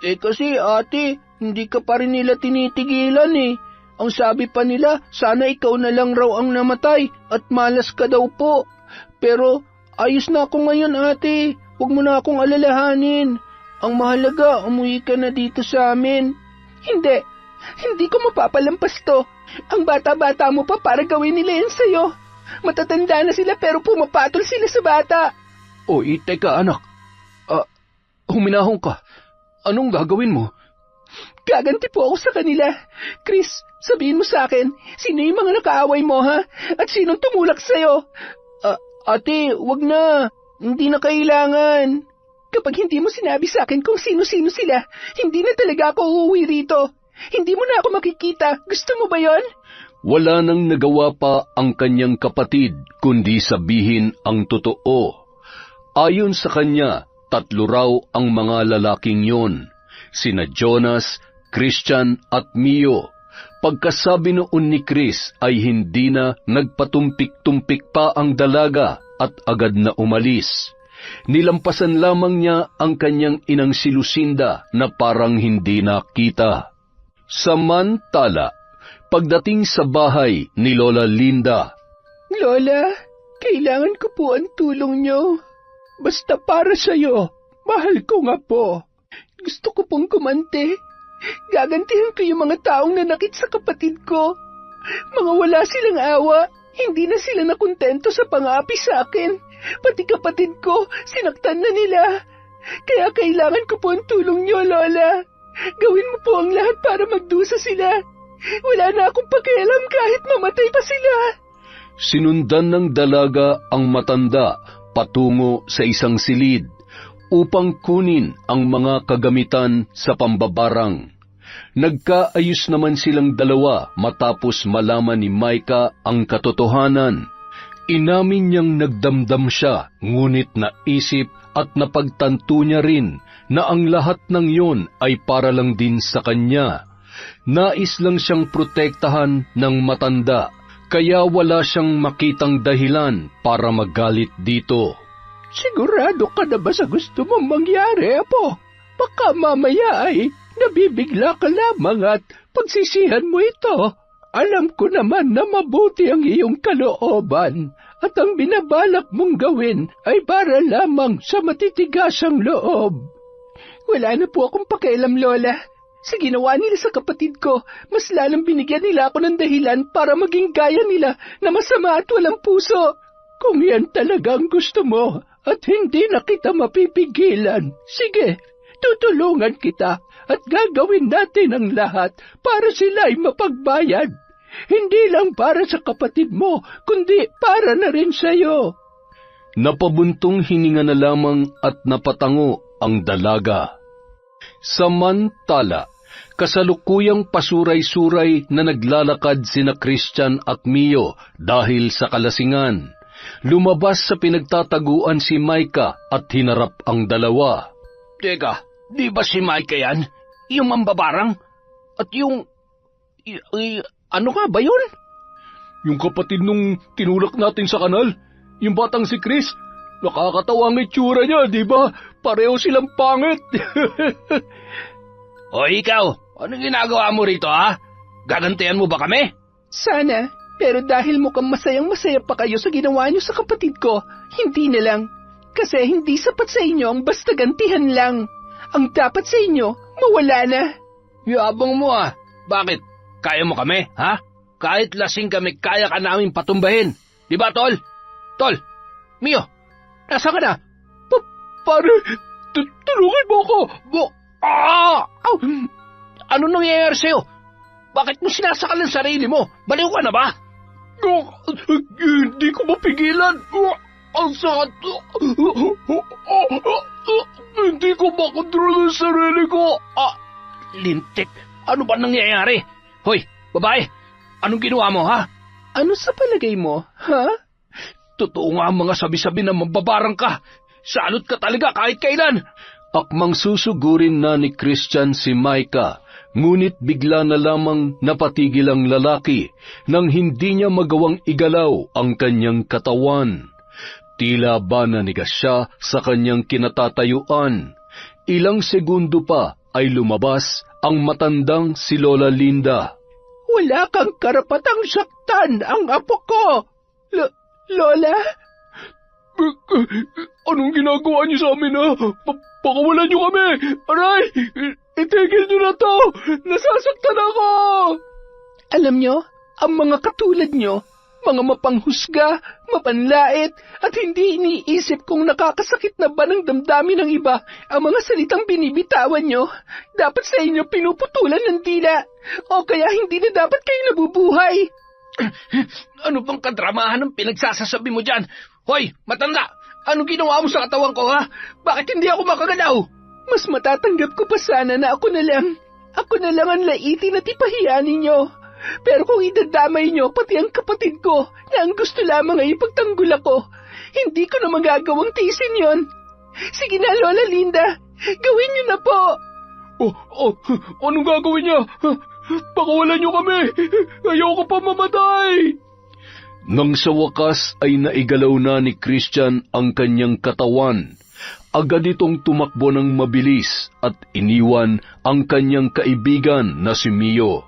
Kasi ate, hindi ka pa rin nila tinitigilan eh. Ang sabi pa nila, sana ikaw na lang raw ang namatay at malas ka daw po. Pero ayos na ako ngayon ate, huwag mo na akong alalahanin. Ang mahalaga, umuwi ka na dito sa amin. Hindi ko mapapalampas to. Ang bata-bata mo pa para gawin nila yan sa'yo. Matatanda na sila pero pumapatol sila sa bata. Teka anak, huminahon ka. Anong gagawin mo? Gaganti po ako sa kanila. Chris, sabihin mo sa akin, sino yung mga nakaaway mo ha? At sinong tumulak sa'yo? Ate, wag na. Hindi na kailangan. Kapag hindi mo sinabi sa akin kung sino-sino sila, hindi na talaga ako uuwi rito. Hindi mo na ako makikita. Gusto mo ba yon? Wala nang nagawa pa ang kanyang kapatid kundi sabihin ang totoo. Ayon sa kanya, 3 raw ang mga lalaking yon, sina Jonas, Christian at Mio. Pagkasabi noon ni Chris ay hindi na nagpatumpik-tumpik pa ang dalaga at agad na umalis. Nilampasan lamang niya ang kanyang inang si Lucinda na parang hindi nakita. Samantala, pagdating sa bahay ni Lola Linda, Lola, kailangan ko po ang tulong niyo. Basta para sa'yo, mahal ko nga po. Gusto ko pong kumante. Gagantihan ko yung mga taong nanakit sa kapatid ko. Mga wala silang awa, hindi na sila nakontento sa pang-aapi sa akin. Pati kapatid ko, sinaktan na nila. Kaya kailangan ko po ang tulong niyo, Lola. Gawin mo po ang lahat para magdusa sila. Wala na akong pakialam kahit mamatay pa sila. Sinundan ng dalaga ang matanda patungo sa isang silid upang kunin ang mga kagamitan sa pambabarang. Nagkaayos naman silang dalawa matapos malaman ni Micah ang katotohanan. Inamin niyang nagdamdam siya, ngunit naisip at napagtanto niya rin na ang lahat ng iyon ay para lang din sa kanya. Nais lang siyang protektahan ng matanda, kaya wala siyang makitang dahilan para magalit dito. Sigurado ka na ba sa gusto mong mangyari, Apo? Baka mamaya ay nabibigla ka lamang at pagsisihan mo ito. Alam ko naman na mabuti ang iyong kalooban at ang binabalak mong gawin ay para lamang sa matitigasang loob. Wala na po akong pakialam, Lola. Sa ginawa nila sa kapatid ko, mas lalang binigyan nila ako ng dahilan para maging gaya nila na masama at walang puso. Kung yan talagang gusto mo at hindi na kita mapipigilan, sige, tutulungan kita at gagawin natin ang lahat para sila'y mapagbayad. Hindi lang para sa kapatid mo, kundi para na rin sa'yo. Napabuntong hininga na lamang at napatango ang dalaga. Samantala, Kasalukuyang pasuray-suray na naglalakad sina Christian at Mio dahil sa kalasingan. Lumabas sa pinagtataguan si Micah at hinarap ang dalawa. Teka, di ba si Micah yan? Yung mambabarang? At yung... ano nga ba yun? Yung kapatid nung tinulak natin sa kanal, yung batang si Chris, nakakatawa ang itsura niya, di ba? Pareho silang pangit. O ikaw, anong ginagawa mo rito, ha? Gagantihan mo ba kami? Sana, pero dahil mukhang masayang-masaya pa kayo sa ginawa niyo sa kapatid ko, hindi na lang. Kasi hindi sapat sa inyo ang basta gantihan lang. Ang dapat sa inyo, mawala na. Yabang mo, ah. Bakit? Kaya mo kami, ha? Kahit lasing kami, kaya ka namin patumbahin. Di ba, Tol? Tol, Mio, nasaan ka na? Pare, tulungan mo ako. Aw! Ano nangyayari sa'yo? Bakit mo sinasakal ang sarili mo? Baliw ka na ba? Hindi ko mapigilan. Ang sakit. Hindi ko makontrol ang sarili ko. Lintik, ano ba nangyayari? Hoy, babae, anong ginawa mo, ha? Ano sa palagay mo, ha? Totoo nga ang mga sabi-sabi na mababarang ka. Salot ka talaga kahit kailan. Akmang susugurin na ni Christian si Micah, ngunit bigla na lamang napatigil ang lalaki nang hindi niya magawang igalaw ang kanyang katawan. Tila ba nanigas siya sa kanyang kinatatayuan. Ilang segundo pa ay lumabas ang matandang si Lola Linda. Wala kang karapatang saktan ang apo ko. Lola? Anong ginagawa niyo sa amin, ha? Pakawalan niyo kami! Aray! Itigil niyo na to! Nasasaktan ako! Alam niyo, ang mga katulad niyo, mga mapanghusga, mapanlait, at hindi iniisip kung nakakasakit na ba ng damdamin ng iba ang mga salitang binibitawan niyo, dapat sa inyo pinuputulan ng dila, o kaya hindi na dapat kayo nabubuhay. Ano bang kadramahan ng pinagsasasabi mo dyan? Hoy, matanda! Anong ginawa mo sa katawan ko, ha? Bakit hindi ako makagalaw? Mas matatanggap ko pa sana na ako na lang ang laitin at ipahiya ninyo. Pero kung idadamay nyo pati ang kapatid ko na ang gusto lamang ay ipagtanggol ako, hindi ko na magagawang tiisin yon. Sige na, Lola Linda, gawin nyo na po. Anong gagawin niya? Pakawalan niyo kami! Ayoko pa mamatay! Nang sa wakas ay naigalaw na ni Christian ang kanyang katawan, agad itong tumakbo ng mabilis at iniwan ang kanyang kaibigan na si Mio.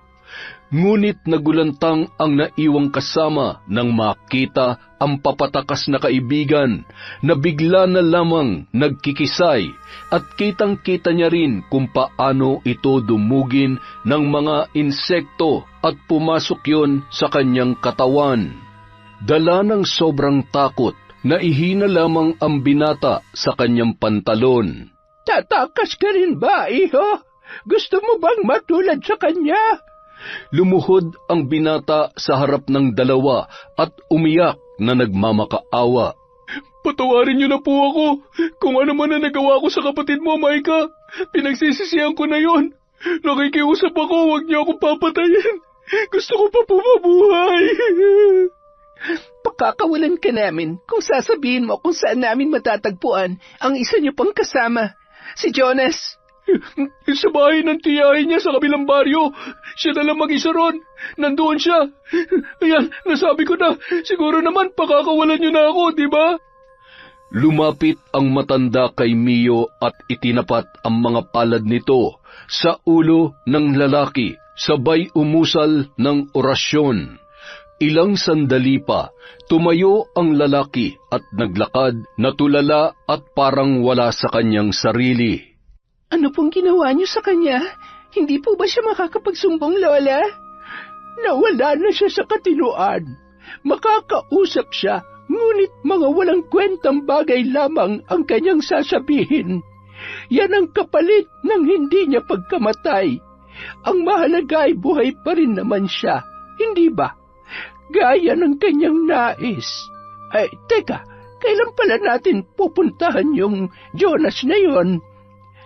Ngunit nagulantang ang naiwang kasama nang makita ang papatakas na kaibigan na bigla na lamang nagkikisay at kitang-kita niya rin kung paano ito dumugin ng mga insekto at pumasok yon sa kanyang katawan. Dala ng sobrang takot, naihina lamang ang binata sa kanyang pantalon. Tatakas ka rin ba, iho? Gusto mo bang matulad sa kanya? Lumuhod ang binata sa harap ng dalawa at umiyak na nagmamakaawa. Patawarin niyo na po ako. Kung ano man na nagawa ko sa kapatid mo, Micah, pinagsisisihan ko na yon. Nakikiusap ako, huwag niyo akong papatayin. Gusto ko pa po mabuhay. Pakakawalan ka namin kung sasabihin mo kung saan namin matatagpuan ang isa niyo pang kasama, si Jonas. Sa bahay ng tiyahin niya sa kabilang baryo. Siya na lang mag-isa ron. Nandoon siya. Ayan, nasabi ko na. Siguro naman pakakawalan niyo na ako, di ba? Lumapit ang matanda kay Mio at itinapat ang mga palad nito sa ulo ng lalaki, sabay umusal ng orasyon. Ilang sandali pa, tumayo ang lalaki at naglakad na tulala at parang wala sa kanyang sarili. Ano pong ginawa niyo sa kanya? Hindi po ba siya makakapagsumbong, Lola? Nawala na siya sa katinuan. Makakausap siya, ngunit mga walang kwentang bagay lamang ang kanyang sasabihin. Yan ang kapalit ng hindi niya pagkamatay. Ang mahalaga ay buhay pa rin naman siya, hindi ba? Gaya ng kanyang nais. Ay, teka, kailan pala natin pupuntahan yung Jonas na yon?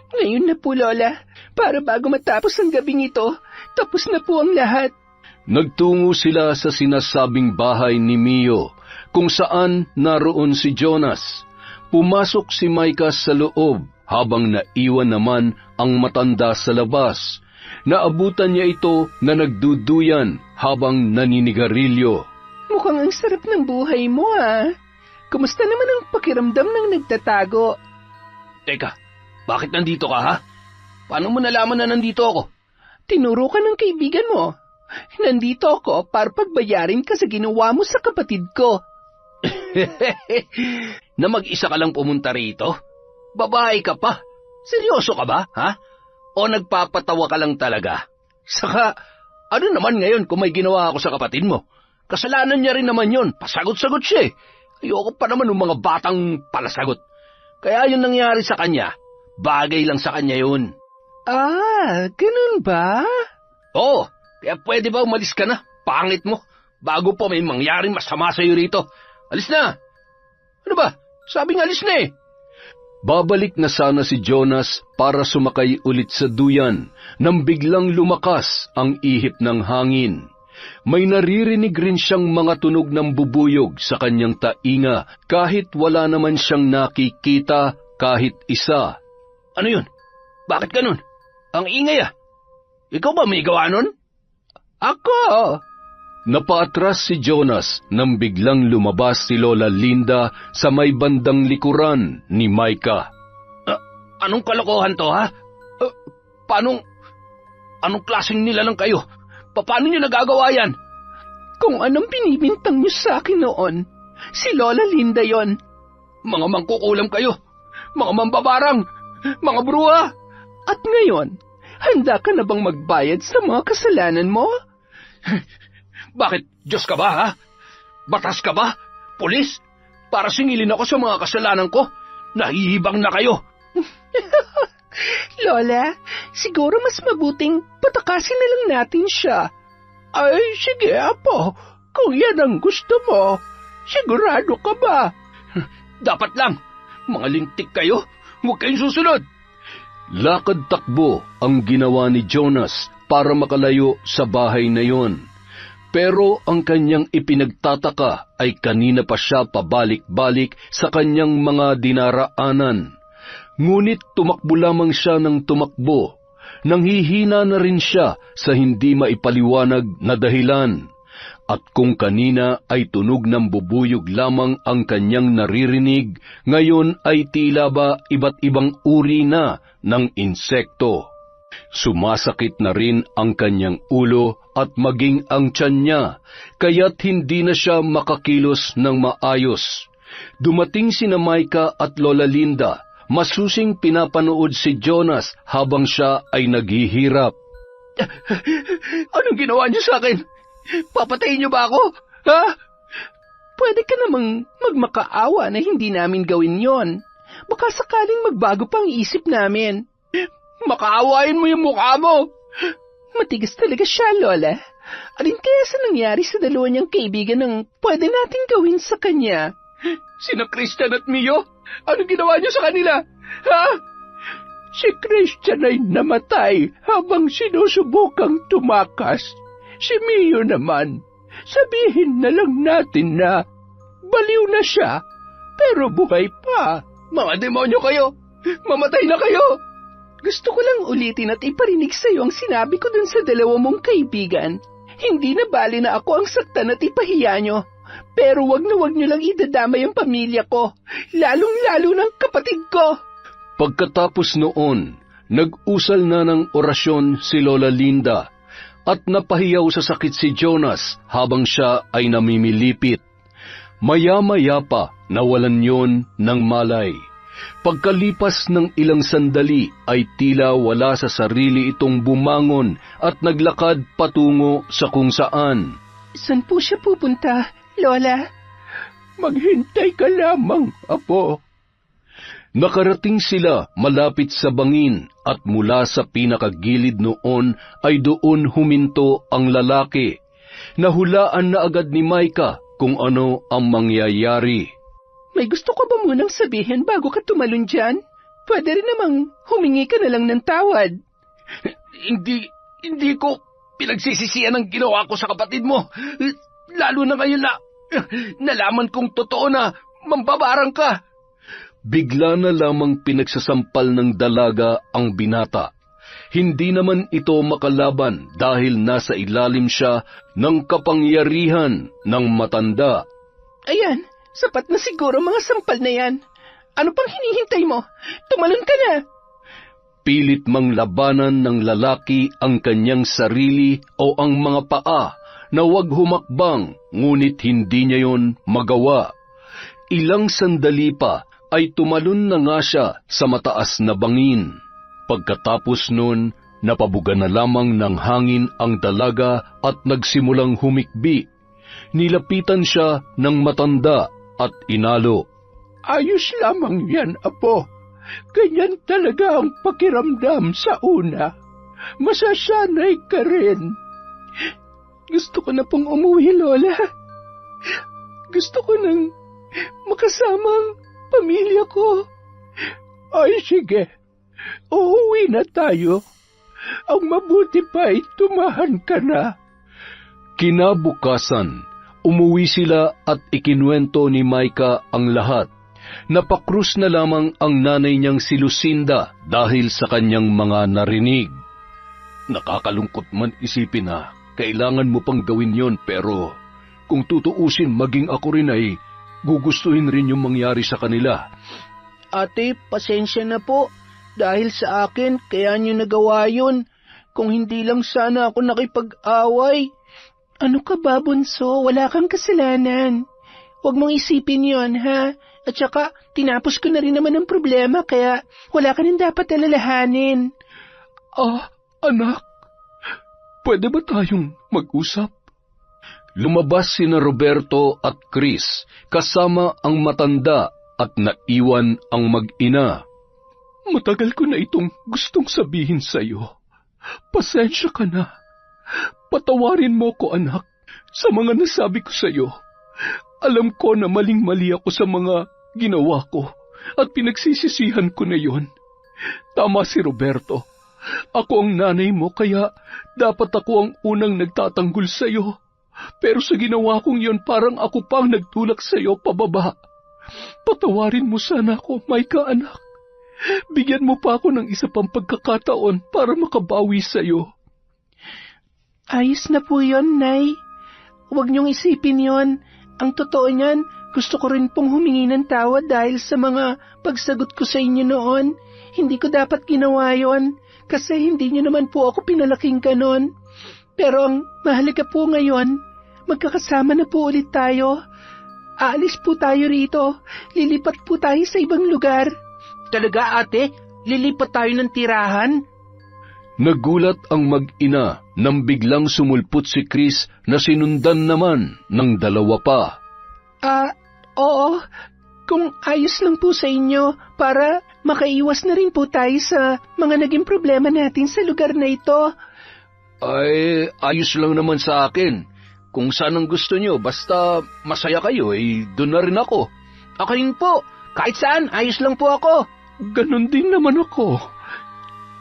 Ngayon na po, Lola. para bago matapos ang gabing ito, tapos na po ang lahat. Nagtungo sila sa sinasabing bahay ni Mio, kung saan naroon si Jonas. Pumasok si Micah sa loob, habang naiwan naman ang matanda sa labas. Naabutan niya ito na nagduduyan habang naninigarilyo. Mukhang ang sarap ng buhay mo, ah. Kumusta naman ang pakiramdam ng nagtatago? Teka, bakit nandito ka, ha? Paano mo nalaman na nandito ako? Tinuro ka ng kaibigan mo. Nandito ako para pagbayarin ka sa ginawa mo sa kapatid ko. Na mag-isa ka lang pumunta rito? Babae ka pa? Seryoso ka ba, ha? O nagpapatawa ka lang talaga? Saka, ano naman ngayon kung may ginawa ako sa kapatid mo? Kasalanan niya rin naman yun. Pasagot-sagot siya eh. Ayoko pa naman ng mga batang palasagot. Kaya yun nangyari sa kanya, bagay lang sa kanya yun. Ah, ganun ba? Oo, kaya pwede ba umalis ka na? Pangit mo. Bago pa may mangyaring masama sa'yo rito. Alis na! Ano ba? Sabing alis na eh. Babalik na sana si Jonas para sumakay ulit sa duyan nang biglang lumakas ang ihip ng hangin. May naririnig rin siyang mga tunog ng bubuyog sa kanyang tainga kahit wala naman siyang nakikita kahit isa. Ano yun? Bakit ganun? Ang ingay ah. Ikaw ba may gawa nun? Ako! Napaatras si Jonas nang biglang lumabas si Lola Linda sa may bandang likuran ni Micah. Anong kalokohan to, ha? Anong klaseng nilalang kayo? Paano niyo nagagawa yan? Kung anong binibintang niyo sa akin noon, si Lola Linda yon. Mga mangkukulam kayo, mga mambabarang, mga bruha. At ngayon, handa ka na bang magbayad sa mga kasalanan mo? Bakit? Diyos ka ba, ha? Batas ka ba? Pulis? Para singilin ako sa mga kasalanan ko? Nahihibang na kayo. Lola, siguro mas mabuting patakasin na lang natin siya. Ay, sige, Apo. Kung yan ang gusto mo, sigurado ka ba? Dapat lang. Mga lintik kayo. Huwag kayong susunod. Lakad-takbo ang ginawa ni Jonas para makalayo sa bahay na yon. Pero ang kanyang ipinagtataka ay kanina pa siya pabalik-balik sa kanyang mga dinaraanan. Ngunit tumakbo lamang siya ng tumakbo. Nanghihina na rin siya sa hindi maipaliwanag na dahilan. At kung kanina ay tunog ng bubuyog lamang ang kanyang naririnig, ngayon ay tila ba iba't ibang uri na ng insekto. Sumasakit na rin ang kanyang ulo at maging ang tiyan niya, kaya't hindi na siya makakilos ng maayos. Dumating sina Micah at Lola Linda. Masusing pinapanood si Jonas habang siya ay naghihirap. Anong ginawa niyo sa akin? Papatayin niyo ba ako? Ha? Pwede ka namang magmakaawa na hindi namin gawin yon. Baka sakaling magbago pang isip namin. Makaawain mo yung mukha mo. Matigas talaga siya, Lola. Alin kaya sa nangyari sa dalawa niyang kaibigan ang pwede nating gawin sa kanya? Sina Christian at Mio? Anong ginawa niyo sa kanila? Ha? Si Christian ay namatay habang sinusubukang tumakas. Si Mio naman, sabihin na lang natin na baliw na siya, pero buhay pa. Mga demonyo kayo! Mamatay na kayo! Gusto ko lang ulitin at iparinig sa iyo ang sinabi ko dun sa dalawa mong kaibigan. Hindi na bali na ako ang saktan at ipahiya nyo. Pero wag niyo lang idadamay ang pamilya ko, lalong-lalo ng kapatid ko. Pagkatapos noon, nag-usal na ng orasyon si Lola Linda at napahiyaw sa sakit si Jonas habang siya ay namimilipit. Maya-maya pa nawalan yon ng malay. Pagkalipas ng ilang sandali ay tila wala sa sarili itong bumangon at naglakad patungo sa kung saan. Saan po siya pupunta, Lola? Maghintay ka lamang, Apo. Nakarating sila malapit sa bangin at mula sa pinakagilid noon ay doon huminto ang lalaki. Nahulaan na agad ni Micah kung ano ang mangyayari. May gusto ko ba munang sabihin bago ka tumalon dyan? Pwede rin namang humingi ka na lang ng tawad. Hindi ko pinagsisisihan ang ginawa ko sa kapatid mo. Lalo na ngayon na nalaman kong totoo na mambabarang ka. Bigla na lamang pinagsasampal ng dalaga ang binata. Hindi naman ito makalaban dahil nasa ilalim siya ng kapangyarihan ng matanda. Ayan, sapat na siguro mga sampal na yan. Ano pang hinihintay mo? Tumalon ka na! Pilit mang labanan ng lalaki ang kanyang sarili o ang mga paa na huwag humakbang, ngunit hindi niya yon magawa. Ilang sandali pa ay tumalon na nga siya sa mataas na bangin. Pagkatapos nun, napabuga na lamang ng hangin ang dalaga at nagsimulang humikbi. Nilapitan siya ng matanda at inalo. Ayos lamang yan, Apo. Ganyan talaga ang pakiramdam sa una. Masasanay ka rin. Gusto ko na pong umuwi, Lola. Gusto ko nang makasama ang pamilya ko. Ay, sige. Uuwi na tayo. Ang mabuti pa ay tumahan ka na. Kinabukasan, umuwi sila at ikinuwento ni Maika ang lahat. Napakrus na lamang ang nanay niyang si Lucinda dahil sa kanyang mga narinig. Nakakalungkot man isipin na kailangan mo pang gawin yon, pero kung tutuusin maging ako rin ay gugustuhin rin yung mangyari sa kanila. Ate, pasensya na po. Dahil sa akin, kaya niyo nagawa yun. Kung hindi lang sana ako nakipag-away. Ano ka ba, bunso? Wala kang kasalanan. Huwag mong isipin yon, ha? At saka, tinapos ko na rin naman ang problema, kaya wala ka rin dapat alalahanin. Anak, pwede ba tayong mag-usap? Lumabas sina Roberto at Chris, kasama ang matanda at naiwan ang mag-ina. Matagal ko na itong gustong sabihin sa'yo. Pasensya ka na. Patawarin mo ko, anak, sa mga nasabi ko sa'yo. Alam ko na maling-mali ako sa mga ginawa ko at pinagsisisihan ko na yon. Tama si Roberto. Ako ang nanay mo kaya dapat ako ang unang nagtatanggol sa'yo. Pero sa ginawa kong yon parang ako pang nagtulak sa'yo pababa. Patawarin mo sana ako, Maika, anak. Bigyan mo pa ako ng isa pang pagkakataon para makabawi sa'yo. Ayos na po yon, Nay. Huwag niyong isipin yon. Ang totoo niyan, gusto ko rin pong humingi ng tawad dahil sa mga pagsagot ko sa inyo noon. Hindi ko dapat ginawa yon kasi hindi niyo naman po ako pinalaking ganon. Pero ang mahalaga po ngayon, magkakasama na po ulit tayo. Aalis po tayo rito. Lilipat po tayo sa ibang lugar. Talaga, ate? Lilipat tayo ng tirahan? Nagulat ang mag-ina nang biglang sumulpot si Chris na sinundan naman ng dalawa pa. Oo. Kung ayos lang po sa inyo para makaiwas na rin po tayo sa mga naging problema natin sa lugar na ito. Ay, ayos lang naman sa akin. Kung saan ang gusto nyo, basta masaya kayo, doon na rin ako. Ako rin po. Kahit saan, ayos lang po ako. Ganon din naman ako.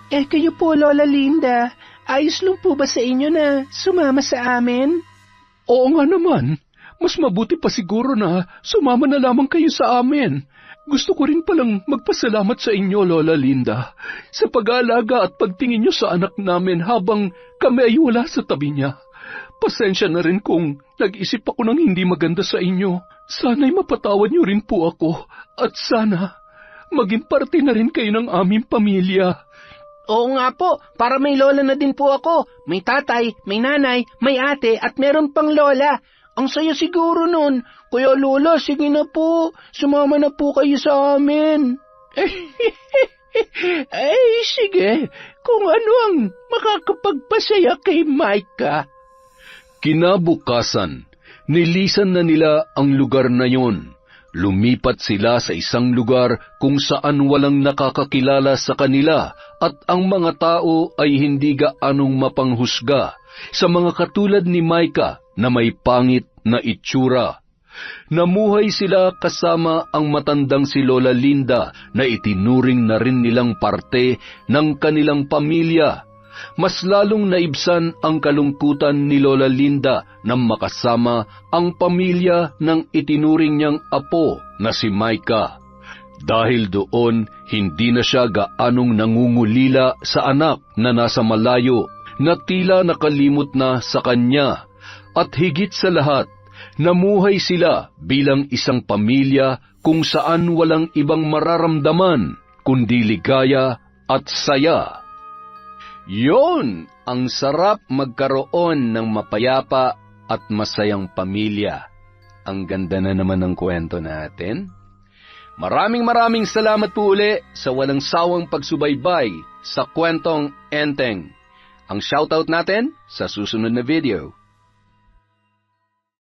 Kayo po, Lola Linda, ayos lang po ba sa inyo na sumama sa amin? Oo nga naman. Mas mabuti pa siguro na sumama na lamang kayo sa amin. Gusto ko rin palang magpasalamat sa inyo, Lola Linda, sa pag-aalaga at pagtingin nyo sa anak namin habang kami ay wala sa tabi niya. Pasensya na rin kung nag-isip ako ng hindi maganda sa inyo. Sana'y mapatawad nyo rin po ako at sana maging parte na rin kayo ng aming pamilya. Oo nga po, para may lola na din po ako. May tatay, may nanay, may ate at meron pang lola. Ang saya siguro nun. Kaya lola, sige na po, sumama na po kayo sa amin. Ay, sige, kung ano ang makakapagpasaya kay Maika. Kinabukasan, nilisan na nila ang lugar na yon. Lumipat sila sa isang lugar kung saan walang nakakakilala sa kanila at ang mga tao ay hindi gaanong mapanghusga sa mga katulad ni Maika na may pangit na itsura. Namuhay sila kasama ang matandang si Lola Linda na itinuring na rin nilang parte ng kanilang pamilya mas lalong naibsan ang kalungkutan ni Lola Linda na makasama ang pamilya ng itinuring niyang apo na si Micah. Dahil doon, hindi na siya gaanong nangungulila sa anak na nasa malayo, na tila nakalimot na sa kanya. At higit sa lahat, namuhay sila bilang isang pamilya kung saan walang ibang mararamdaman kundi ligaya at saya. Yon ang sarap magkaroon ng mapayapa at masayang pamilya. Ang ganda na naman ng kwento natin. Maraming salamat po uli sa walang sawang pagsubaybay sa Kwentong Enteng. Ang shoutout natin sa susunod na video.